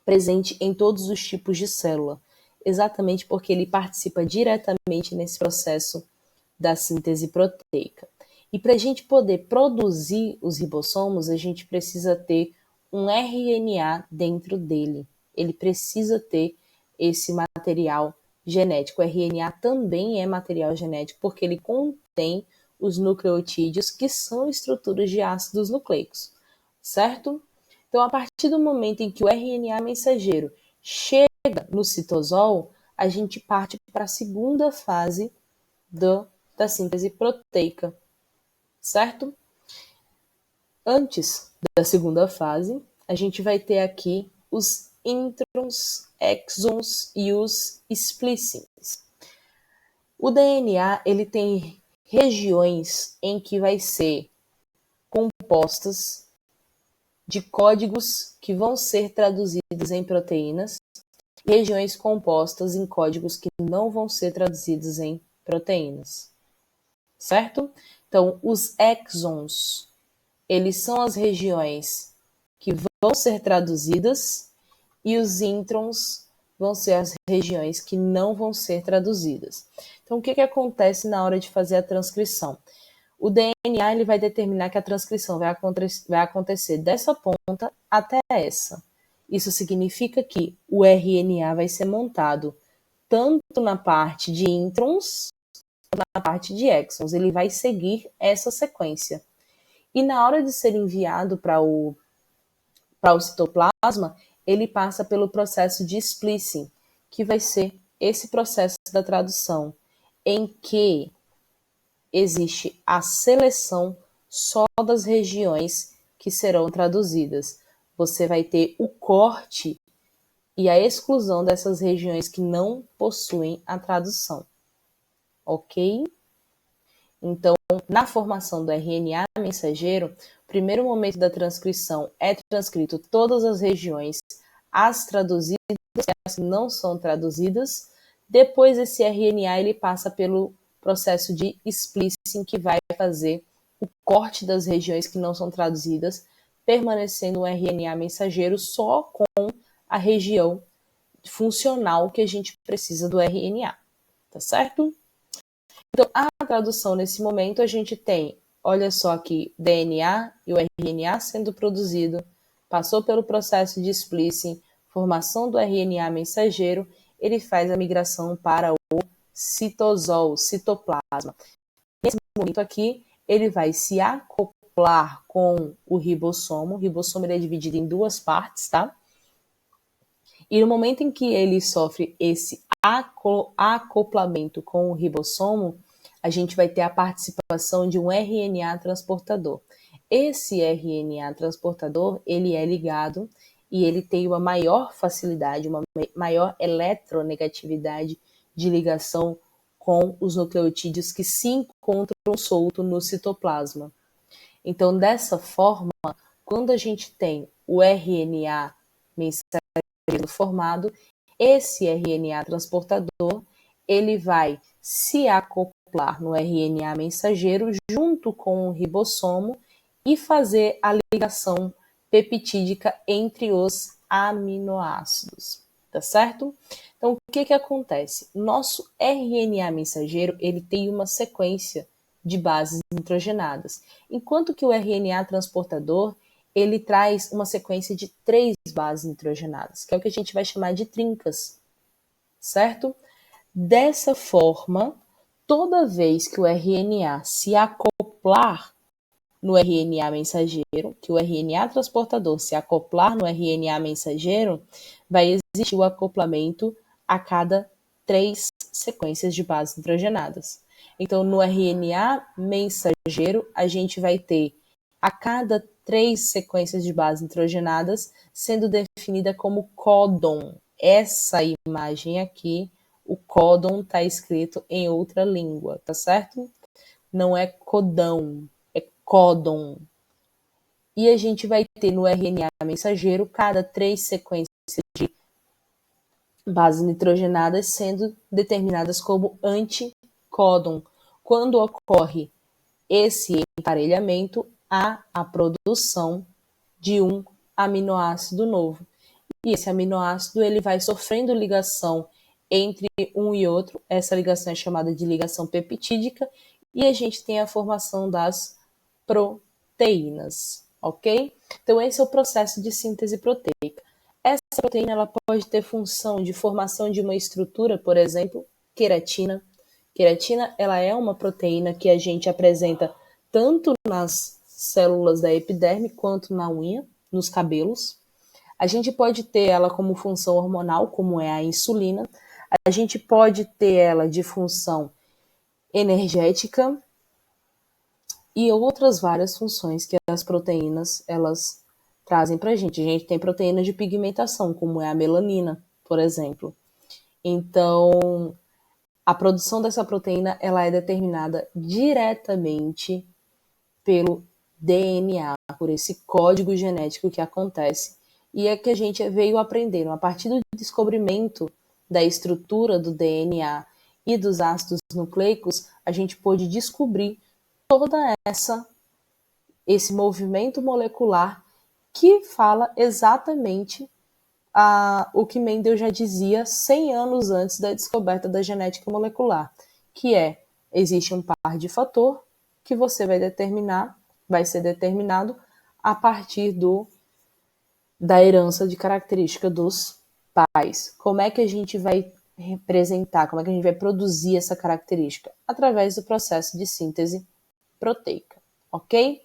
presente em todos os tipos de célula, exatamente porque ele participa diretamente nesse processo da síntese proteica. E para a gente poder produzir os ribossomos, a gente precisa ter um RNA dentro dele. Ele precisa ter esse material genético. O RNA também é material genético porque ele contém os nucleotídeos, que são estruturas de ácidos nucleicos, certo? Então, a partir do momento em que o RNA mensageiro chega no citosol, a gente parte para a segunda fase da síntese proteica, certo? Antes da segunda fase, a gente vai ter aqui os introns, exons e os splicings. O DNA ele tem regiões em que vai ser compostas de códigos que vão ser traduzidos em proteínas, e regiões compostas em códigos que não vão ser traduzidos em proteínas, certo? Então, os exons, eles são as regiões que vão ser traduzidas e os introns vão ser as regiões que não vão ser traduzidas. Então, o que acontece na hora de fazer a transcrição? O DNA ele vai determinar que a transcrição vai acontecer dessa ponta até essa. Isso significa que o RNA vai ser montado tanto na parte de introns quanto na parte de exons. Ele vai seguir essa sequência. E na hora de ser enviado para o citoplasma, ele passa pelo processo de splicing, que vai ser esse processo da tradução, em que existe a seleção só das regiões que serão traduzidas. Você vai ter o corte e a exclusão dessas regiões que não possuem a tradução. Ok? Então, na formação do RNA mensageiro, o primeiro momento da transcrição é transcrito todas as regiões, as traduzidas e as que não são traduzidas. Depois, esse RNA ele passa pelo processo de splicing, que vai fazer o corte das regiões que não são traduzidas, permanecendo um RNA mensageiro só com a região funcional que a gente precisa do RNA. Tá certo? Então, a tradução nesse momento, a gente tem, olha só aqui, DNA e o RNA sendo produzido, passou pelo processo de splicing, formação do RNA mensageiro, ele faz a migração para o citosol, citoplasma. Nesse momento aqui, ele vai se acoplar com o ribossomo. O ribossomo ele é dividido em duas partes, tá? E no momento em que ele sofre esse acoplamento com o ribossomo, a gente vai ter a participação de um RNA transportador. Esse RNA transportador, ele é ligado e ele tem uma maior facilidade, uma maior eletronegatividade de ligação com os nucleotídeos que se encontram soltos no citoplasma. Então, dessa forma, quando a gente tem o RNA mensageiro formado, esse RNA transportador, ele vai se acoplar no RNA mensageiro junto com o ribossomo e fazer a ligação peptídica entre os aminoácidos, tá certo? Então, o que acontece? Nosso RNA mensageiro, ele tem uma sequência de bases nitrogenadas, enquanto que o RNA transportador, ele traz uma sequência de 3 bases nitrogenadas, que é o que a gente vai chamar de trincas, certo? Dessa forma, toda vez que o RNA se acoplar no RNA mensageiro, que o RNA transportador se acoplar no RNA mensageiro, vai existir o acoplamento a cada 3 sequências de bases nitrogenadas. Então, no RNA mensageiro, a gente vai ter a cada 3 sequências de bases nitrogenadas sendo definida como códon. Essa imagem aqui, o códon está escrito em outra língua, tá certo? Não é codão, é códon. E a gente vai ter no RNA mensageiro cada 3 sequências de bases nitrogenadas sendo determinadas como anticódon. Quando ocorre esse emparelhamento, há a produção de um aminoácido novo. E esse aminoácido ele vai sofrendo ligação entre um e outro. Essa ligação é chamada de ligação peptídica e a gente tem a formação das proteínas, ok? Então esse é o processo de síntese proteica. Essa proteína ela pode ter função de formação de uma estrutura, por exemplo, queratina. Queratina ela é uma proteína que a gente apresenta tanto nas células da epiderme quanto na unha, nos cabelos. A gente pode ter ela como função hormonal, como é a insulina. A gente pode ter ela de função energética e outras várias funções que as proteínas elas trazem para a gente. A gente tem proteínas de pigmentação, como é a melanina, por exemplo. Então, a produção dessa proteína ela é determinada diretamente pelo DNA, por esse código genético que acontece. E é que a gente veio aprendendo. A partir do descobrimento da estrutura do DNA e dos ácidos nucleicos, a gente pôde descobrir toda esse movimento molecular que fala exatamente o que Mendel já dizia 100 anos antes da descoberta da genética molecular, que existe um par de fator que você vai ser determinado a partir da herança de característica dos pais. Como é que a gente vai representar, como é que a gente vai produzir essa característica? Através do processo de síntese proteica, ok?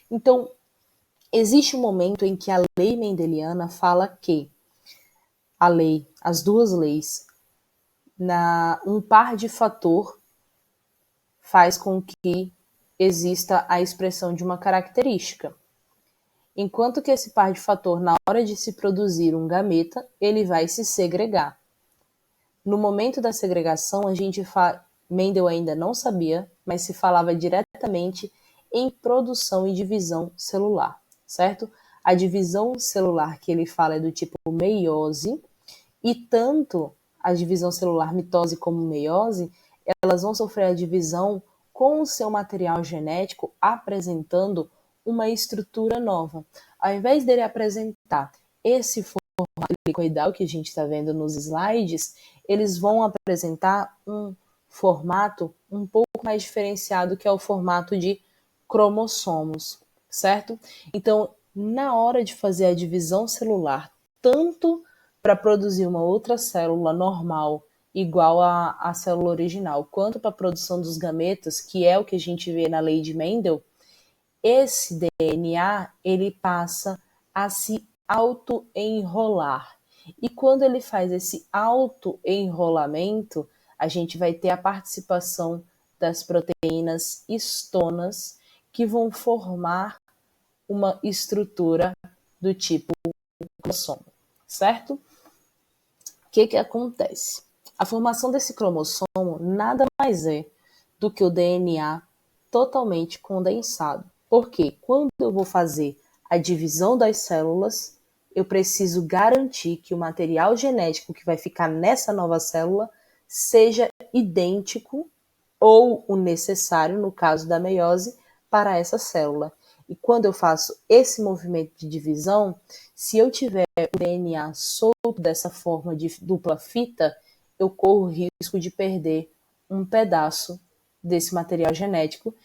Então, existe um momento em que a lei mendeliana fala que as duas leis, um par de fator faz com que exista a expressão de uma característica. Enquanto que esse par de fator, na hora de se produzir um gameta, ele vai se segregar. No momento da segregação, Mendel ainda não sabia, mas se falava diretamente em produção e divisão celular, certo? A divisão celular que ele fala é do tipo meiose, e tanto a divisão celular mitose como meiose, elas vão sofrer a divisão com o seu material genético apresentando uma estrutura nova. Ao invés dele apresentar esse formato helicoidal que a gente está vendo nos slides, eles vão apresentar um formato um pouco mais diferenciado, que é o formato de cromossomos, certo? Então, na hora de fazer a divisão celular, tanto para produzir uma outra célula normal igual à célula original, quanto para a produção dos gametas, que é o que a gente vê na lei de Mendel, esse DNA ele passa a se auto-enrolar. E quando ele faz esse auto-enrolamento, a gente vai ter a participação das proteínas histonas que vão formar uma estrutura do tipo cromossomo, certo? O que acontece? A formação desse cromossomo nada mais é do que o DNA totalmente condensado. Porque quando eu vou fazer a divisão das células, eu preciso garantir que o material genético que vai ficar nessa nova célula seja idêntico ou o necessário, no caso da meiose, para essa célula. E quando eu faço esse movimento de divisão, se eu tiver o DNA solto dessa forma de dupla fita, eu corro o risco de perder um pedaço desse material genético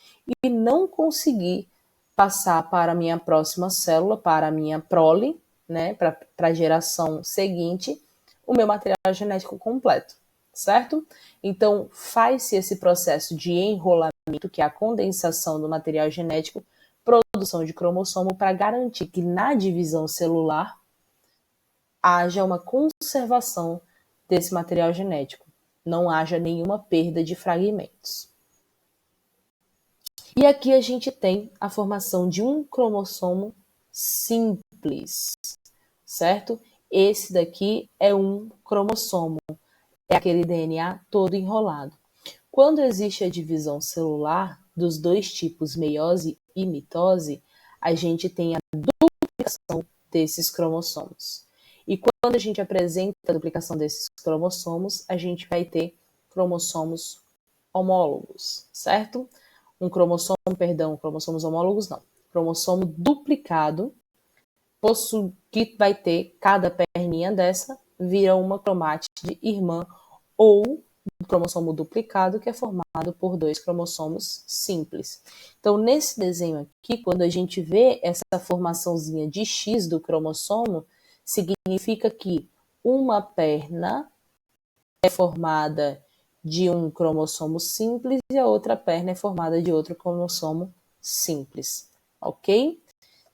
e não conseguir passar para a minha próxima célula, para a minha prole, né, para a geração seguinte, o meu material genético completo, certo? Então, faz-se esse processo de enrolamento, que é a condensação do material genético, produção de cromossomo, para garantir que na divisão celular haja uma conservação desse material genético, não haja nenhuma perda de fragmentos. E aqui a gente tem a formação de um cromossomo simples, certo? Esse daqui é um cromossomo, é aquele DNA todo enrolado. Quando existe a divisão celular dos dois tipos, meiose e mitose, a gente tem a duplicação desses cromossomos. E quando a gente apresenta a duplicação desses cromossomos, a gente vai ter cromossomos homólogos, certo? Cromossomos homólogos não. Cromossomo duplicado, que vai ter cada perninha dessa, vira uma cromátide irmã, ou um cromossomo duplicado, que é formado por dois cromossomos simples. Então, nesse desenho aqui, quando a gente vê essa formaçãozinha de X do cromossomo, significa que uma perna é formada de um cromossomo simples e a outra perna é formada de outro cromossomo simples, ok?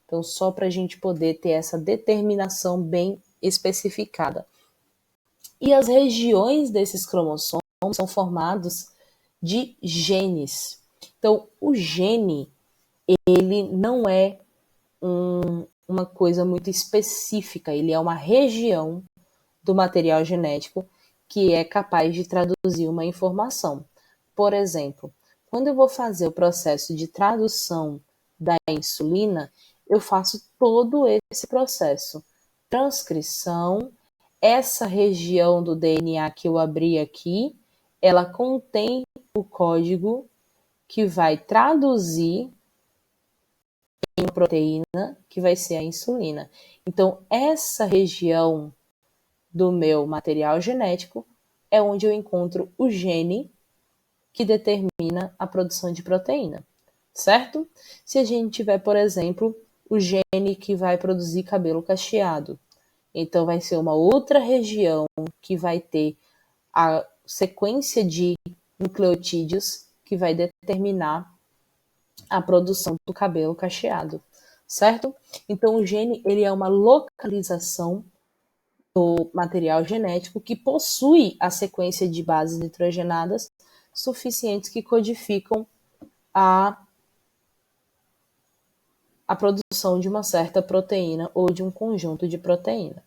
Então, só para a gente poder ter essa determinação bem especificada. E as regiões desses cromossomos são formados de genes. Então, o gene, ele não é uma coisa muito específica, ele é uma região do material genético que é capaz de traduzir uma informação. Por exemplo, quando eu vou fazer o processo de tradução da insulina, eu faço todo esse processo. Transcrição, essa região do DNA que eu abri aqui, ela contém o código que vai traduzir em uma proteína que vai ser a insulina. Então, essa região do meu material genético é onde eu encontro o gene que determina a produção de proteína, certo? Se a gente tiver, por exemplo, o gene que vai produzir cabelo cacheado, então vai ser uma outra região que vai ter a sequência de nucleotídeos que vai determinar a produção do cabelo cacheado, certo? Então o gene, ele é uma localização do material genético que possui a sequência de bases nitrogenadas suficientes que codificam a produção de uma certa proteína ou de um conjunto de proteína.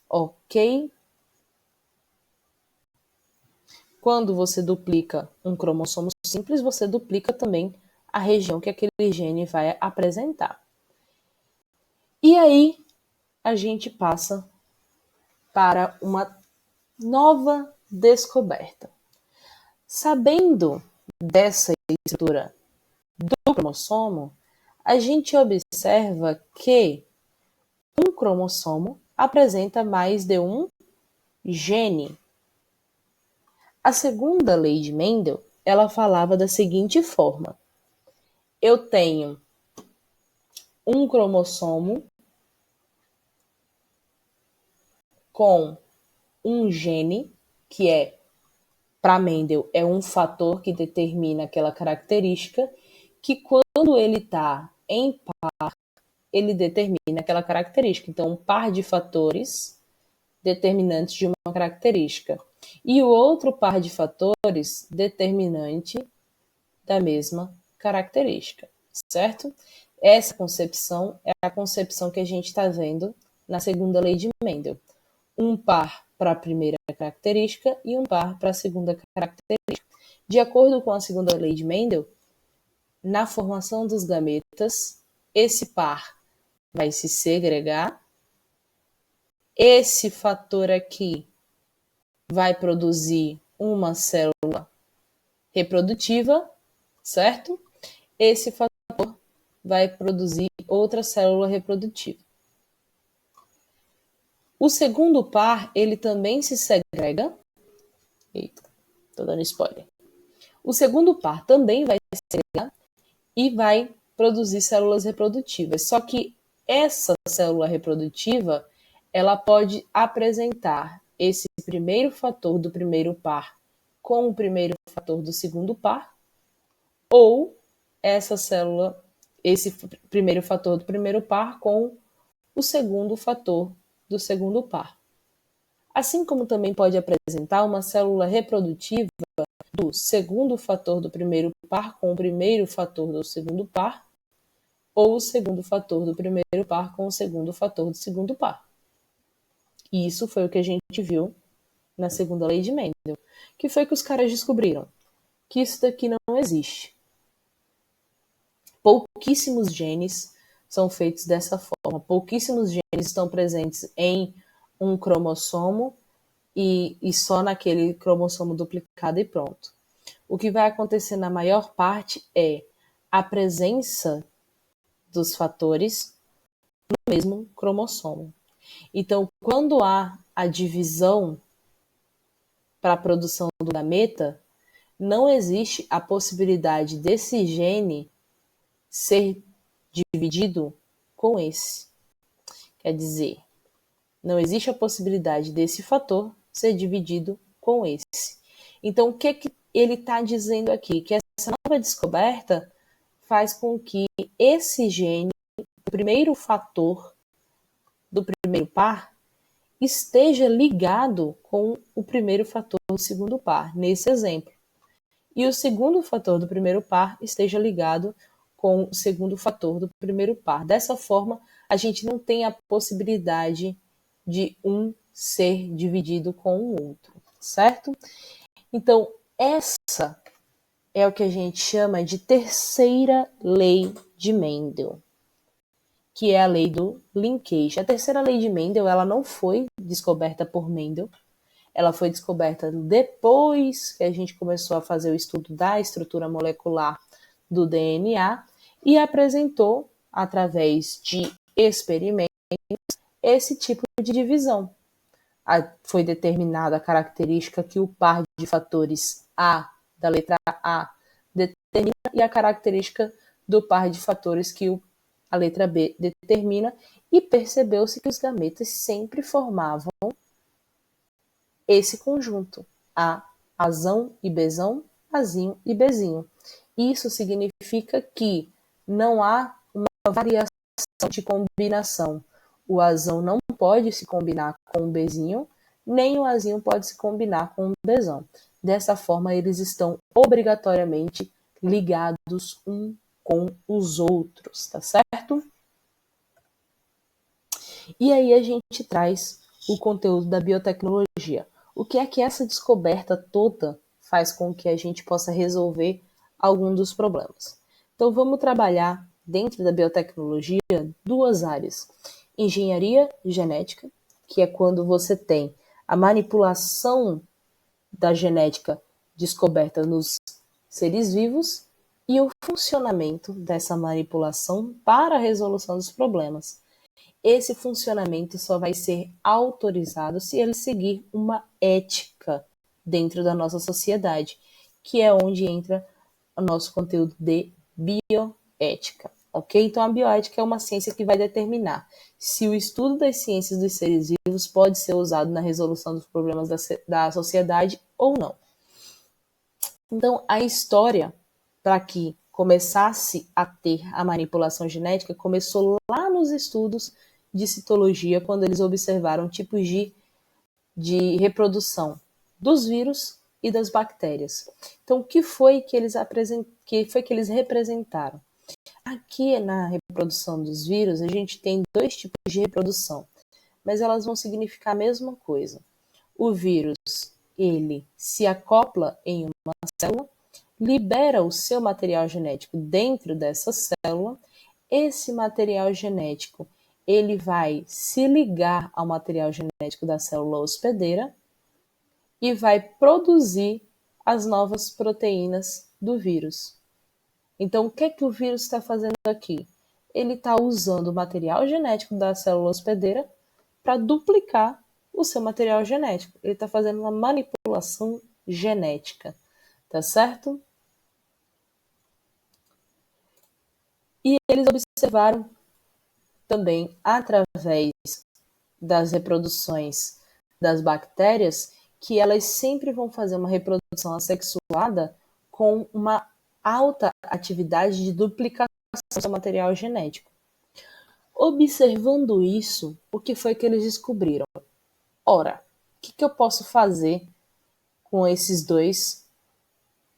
Ok? Quando você duplica um cromossomo simples, você duplica também a região que aquele gene vai apresentar. E aí, a gente passa para uma nova descoberta. Sabendo dessa estrutura do cromossomo, a gente observa que um cromossomo apresenta mais de um gene. A segunda lei de Mendel, ela falava da seguinte forma: eu tenho um cromossomo com um gene, que é, para Mendel, é um fator que determina aquela característica, que quando ele está em par, ele determina aquela característica. Então, um par de fatores determinantes de uma característica. E o outro par de fatores determinante da mesma característica, certo? Essa concepção é a concepção que a gente está vendo na segunda lei de Mendel. Um par para a primeira característica e um par para a segunda característica. De acordo com a segunda lei de Mendel, na formação dos gametas, esse par vai se segregar, esse fator aqui vai produzir uma célula reprodutiva, certo? Esse fator vai produzir outra célula reprodutiva. O segundo par, ele também se segrega. Eita, tô dando spoiler. O segundo par também vai se segregar e vai produzir células reprodutivas. Só que essa célula reprodutiva, ela pode apresentar esse primeiro fator do primeiro par com o primeiro fator do segundo par, ou essa célula, esse primeiro fator do primeiro par com o segundo fator do segundo par. Assim como também pode apresentar uma célula reprodutiva do segundo fator do primeiro par com o primeiro fator do segundo par, ou o segundo fator do primeiro par com o segundo fator do segundo par. E isso foi o que a gente viu na segunda lei de Mendel, que foi que os caras descobriram que isso daqui não existe. Pouquíssimos genes são feitos dessa forma, pouquíssimos genes estão presentes em um cromossomo e só naquele cromossomo duplicado e pronto. O que vai acontecer na maior parte é a presença dos fatores no mesmo cromossomo. Então, quando há a divisão para a produção do gameta, não existe a possibilidade desse gene ser dividido com esse. Quer dizer, não existe a possibilidade desse fator ser dividido com esse. Então, o que ele está dizendo aqui? Que essa nova descoberta faz com que esse gene, o primeiro fator do primeiro par, esteja ligado com o primeiro fator do segundo par, nesse exemplo. E o segundo fator do primeiro par esteja ligado com o segundo fator do primeiro par. Dessa forma, a gente não tem a possibilidade de um ser dividido com o outro, certo? Então, essa é o que a gente chama de terceira lei de Mendel, que é a lei do linkage. A terceira lei de Mendel, ela não foi descoberta por Mendel, ela foi descoberta depois que a gente começou a fazer o estudo da estrutura molecular do DNA e apresentou, através de experimentos, esse tipo de divisão. Foi determinada a característica que o par de fatores A, da letra A, determina, e a característica do par de fatores que a letra B determina, e percebeu-se que os gametas sempre formavam esse conjunto, A, Azão e Bzão, Azinho e Bzinho. Isso significa que não há uma variação de combinação. O Azão não pode se combinar com o Bzinho, nem o Azinho pode se combinar com o Bzão. Dessa forma, eles estão obrigatoriamente ligados um com os outros, tá certo? E aí a gente traz o conteúdo da biotecnologia. O que é que essa descoberta toda faz com que a gente possa resolver algum dos problemas? Então vamos trabalhar dentro da biotecnologia duas áreas. Engenharia genética, que é quando você tem a manipulação da genética descoberta nos seres vivos, e o funcionamento dessa manipulação para a resolução dos problemas. Esse funcionamento só vai ser autorizado se ele seguir uma ética dentro da nossa sociedade, que é onde entra o nosso conteúdo de bioética, ok? Então a bioética é uma ciência que vai determinar se o estudo das ciências dos seres vivos pode ser usado na resolução dos problemas da sociedade ou não. Então a história, para que começasse a ter a manipulação genética, começou lá nos estudos de citologia, quando eles observaram tipos de reprodução dos vírus e das bactérias. Então, o que foi que eles representaram? Aqui na reprodução dos vírus, a gente tem dois tipos de reprodução, mas elas vão significar a mesma coisa. O vírus, ele se acopla em uma célula, libera o seu material genético dentro dessa célula. Esse material genético, ele vai se ligar ao material genético da célula hospedeira e vai produzir as novas proteínas do vírus. Então, o que é que o vírus está fazendo aqui? Ele está usando o material genético da célula hospedeira para duplicar o seu material genético. Ele está fazendo uma manipulação genética, tá certo? E eles observaram também, através das reproduções das bactérias, que elas sempre vão fazer uma reprodução assexuada com uma alta atividade de duplicação do seu material genético. Observando isso, o que foi que eles descobriram? Ora, o que eu posso fazer com esses dois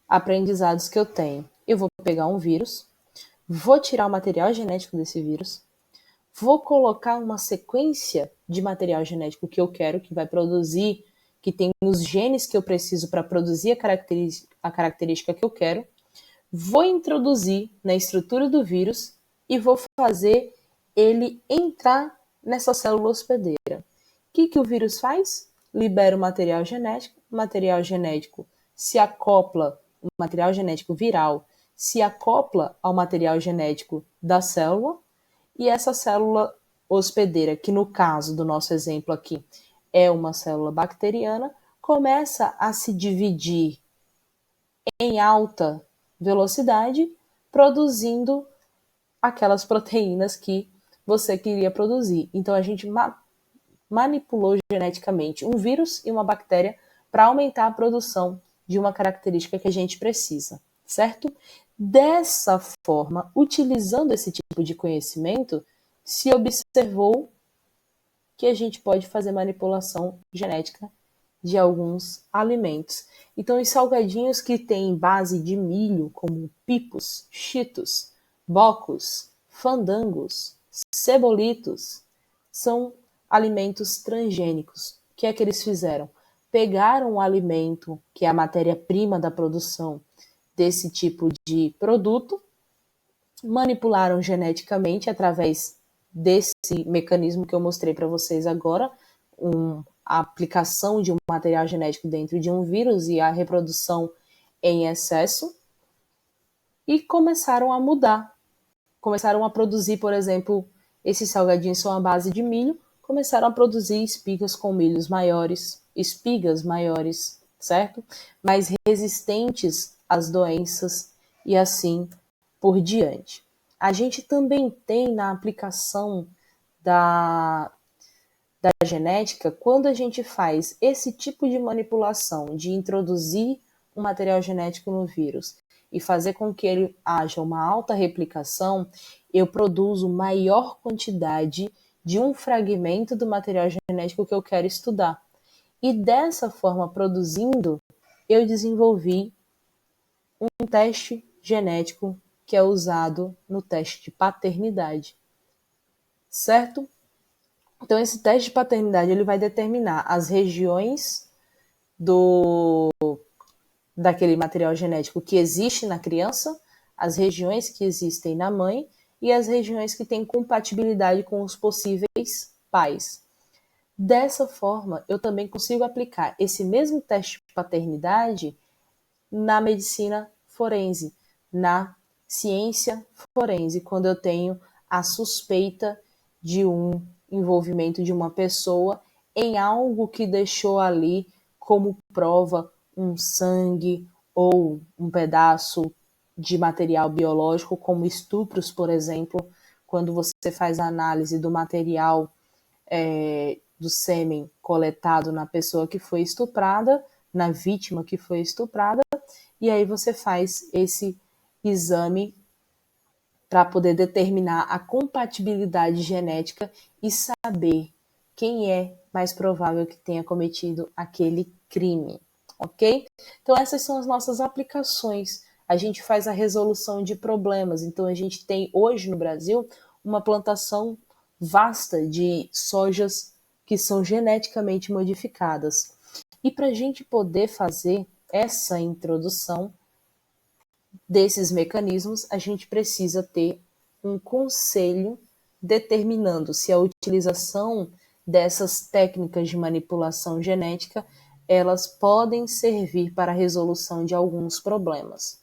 aprendizados que eu tenho? Eu vou pegar um vírus, vou tirar o material genético desse vírus, vou colocar uma sequência de material genético que eu quero, que vai produzir, que tem os genes que eu preciso para produzir a característica que eu quero, vou introduzir na estrutura do vírus e vou fazer ele entrar nessa célula hospedeira. O que o vírus faz? Libera o material genético se acopla, o material genético viral se acopla ao material genético da célula, e essa célula hospedeira, que no caso do nosso exemplo aqui é uma célula bacteriana, começa a se dividir em alta velocidade, produzindo aquelas proteínas que você queria produzir. Então a gente manipulou geneticamente um vírus e uma bactéria para aumentar a produção de uma característica que a gente precisa, certo? Dessa forma, utilizando esse tipo de conhecimento, se observou que a gente pode fazer manipulação genética de alguns alimentos. Então, os salgadinhos que têm base de milho, como pipos, cheetos, bocos, fandangos, cebolitos, são alimentos transgênicos. O que é que eles fizeram? Pegaram o alimento, que é a matéria-prima da produção desse tipo de produto, manipularam geneticamente através desse mecanismo que eu mostrei para vocês agora, a aplicação de um material genético dentro de um vírus e a reprodução em excesso, e começaram a mudar. Começaram a produzir, por exemplo, esses salgadinhos são à base de milho, começaram a produzir espigas com milhos maiores, espigas maiores, certo? Mais resistentes às doenças e assim por diante. A gente também tem na aplicação da genética, quando a gente faz esse tipo de manipulação de introduzir um material genético no vírus e fazer com que ele haja uma alta replicação, eu produzo maior quantidade de um fragmento do material genético que eu quero estudar. E dessa forma, produzindo, eu desenvolvi um teste genético que é usado no teste de paternidade, certo? Então, esse teste de paternidade ele vai determinar as regiões daquele material genético que existe na criança, as regiões que existem na mãe e as regiões que têm compatibilidade com os possíveis pais. Dessa forma, eu também consigo aplicar esse mesmo teste de paternidade na medicina forense, na ciência forense, quando eu tenho a suspeita de um envolvimento de uma pessoa em algo que deixou ali como prova um sangue ou um pedaço de material biológico, como estupros, por exemplo, quando você faz a análise do material do sêmen coletado na pessoa que foi estuprada, na vítima que foi estuprada, e aí você faz esse exame para poder determinar a compatibilidade genética e saber quem é mais provável que tenha cometido aquele crime, ok? Então essas são as nossas aplicações. A gente faz a resolução de problemas. Então a gente tem hoje no Brasil uma plantação vasta de sojas que são geneticamente modificadas. E para a gente poder fazer essa introdução desses mecanismos, a gente precisa ter um conselho determinando se a utilização dessas técnicas de manipulação genética elas podem servir para a resolução de alguns problemas.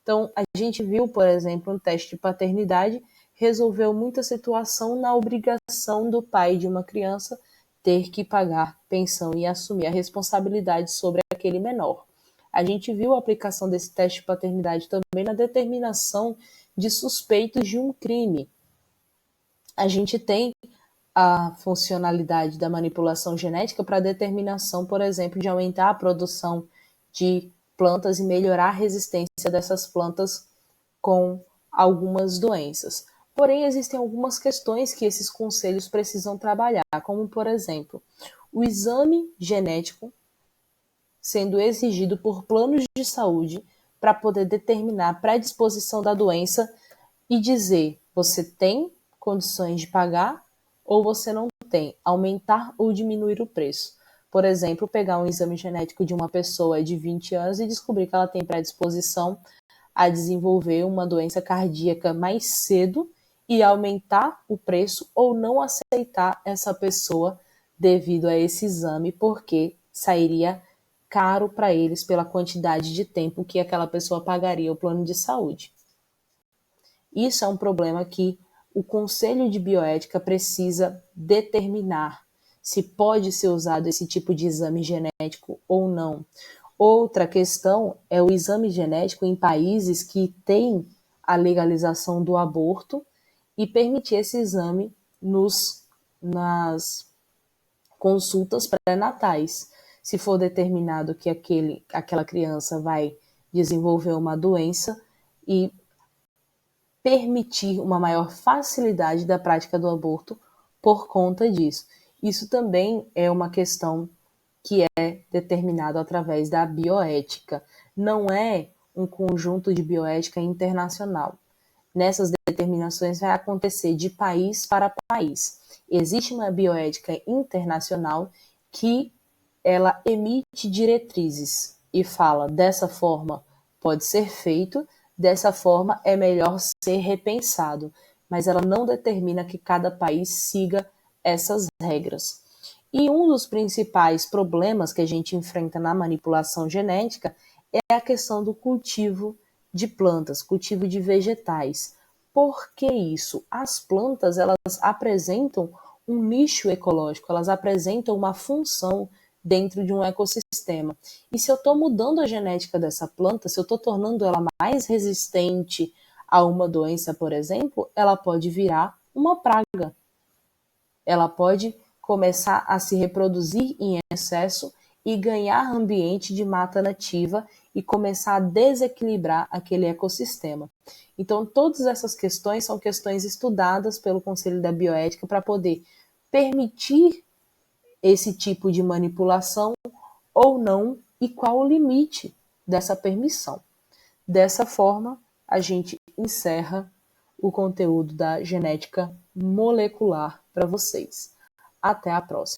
Então, a gente viu, por exemplo, um teste de paternidade resolveu muita situação na obrigação do pai de uma criança ter que pagar pensão e assumir a responsabilidade sobre aquele menor. A gente viu a aplicação desse teste de paternidade também na determinação de suspeitos de um crime. A gente tem a funcionalidade da manipulação genética para a determinação, por exemplo, de aumentar a produção de plantas e melhorar a resistência dessas plantas com algumas doenças. Porém, existem algumas questões que esses conselhos precisam trabalhar, como, por exemplo, o exame genético sendo exigido por planos de saúde para poder determinar a predisposição da doença e dizer você tem condições de pagar ou você não tem, aumentar ou diminuir o preço. Por exemplo, pegar um exame genético de uma pessoa de 20 anos e descobrir que ela tem predisposição a desenvolver uma doença cardíaca mais cedo e aumentar o preço ou não aceitar essa pessoa devido a esse exame, porque sairia caro para eles pela quantidade de tempo que aquela pessoa pagaria o plano de saúde. Isso é um problema que o Conselho de Bioética precisa determinar se pode ser usado esse tipo de exame genético ou não. Outra questão é o exame genético em países que têm a legalização do aborto e permitir esse exame nas consultas pré-natais. Se for determinado que aquela criança vai desenvolver uma doença e permitir uma maior facilidade da prática do aborto por conta disso. Isso também é uma questão que é determinado através da bioética. Não é um conjunto de bioética internacional. Nessas determinações vai acontecer de país para país. Existe uma bioética internacional que ela emite diretrizes e fala dessa forma pode ser feito, dessa forma é melhor ser repensado, mas ela não determina que cada país siga essas regras. E um dos principais problemas que a gente enfrenta na manipulação genética é a questão do cultivo de plantas, cultivo de vegetais. Por que isso? As plantas, elas apresentam um nicho ecológico, elas apresentam uma função dentro de um ecossistema. E se eu estou mudando a genética dessa planta, se eu estou tornando ela mais resistente a uma doença, por exemplo, ela pode virar uma praga. Ela pode começar a se reproduzir em excesso e ganhar ambiente de mata nativa e começar a desequilibrar aquele ecossistema. Então, todas essas questões são questões estudadas pelo Conselho da Bioética para poder permitir esse tipo de manipulação ou não e qual o limite dessa permissão. Dessa forma, a gente encerra o conteúdo da genética molecular para vocês. Até a próxima.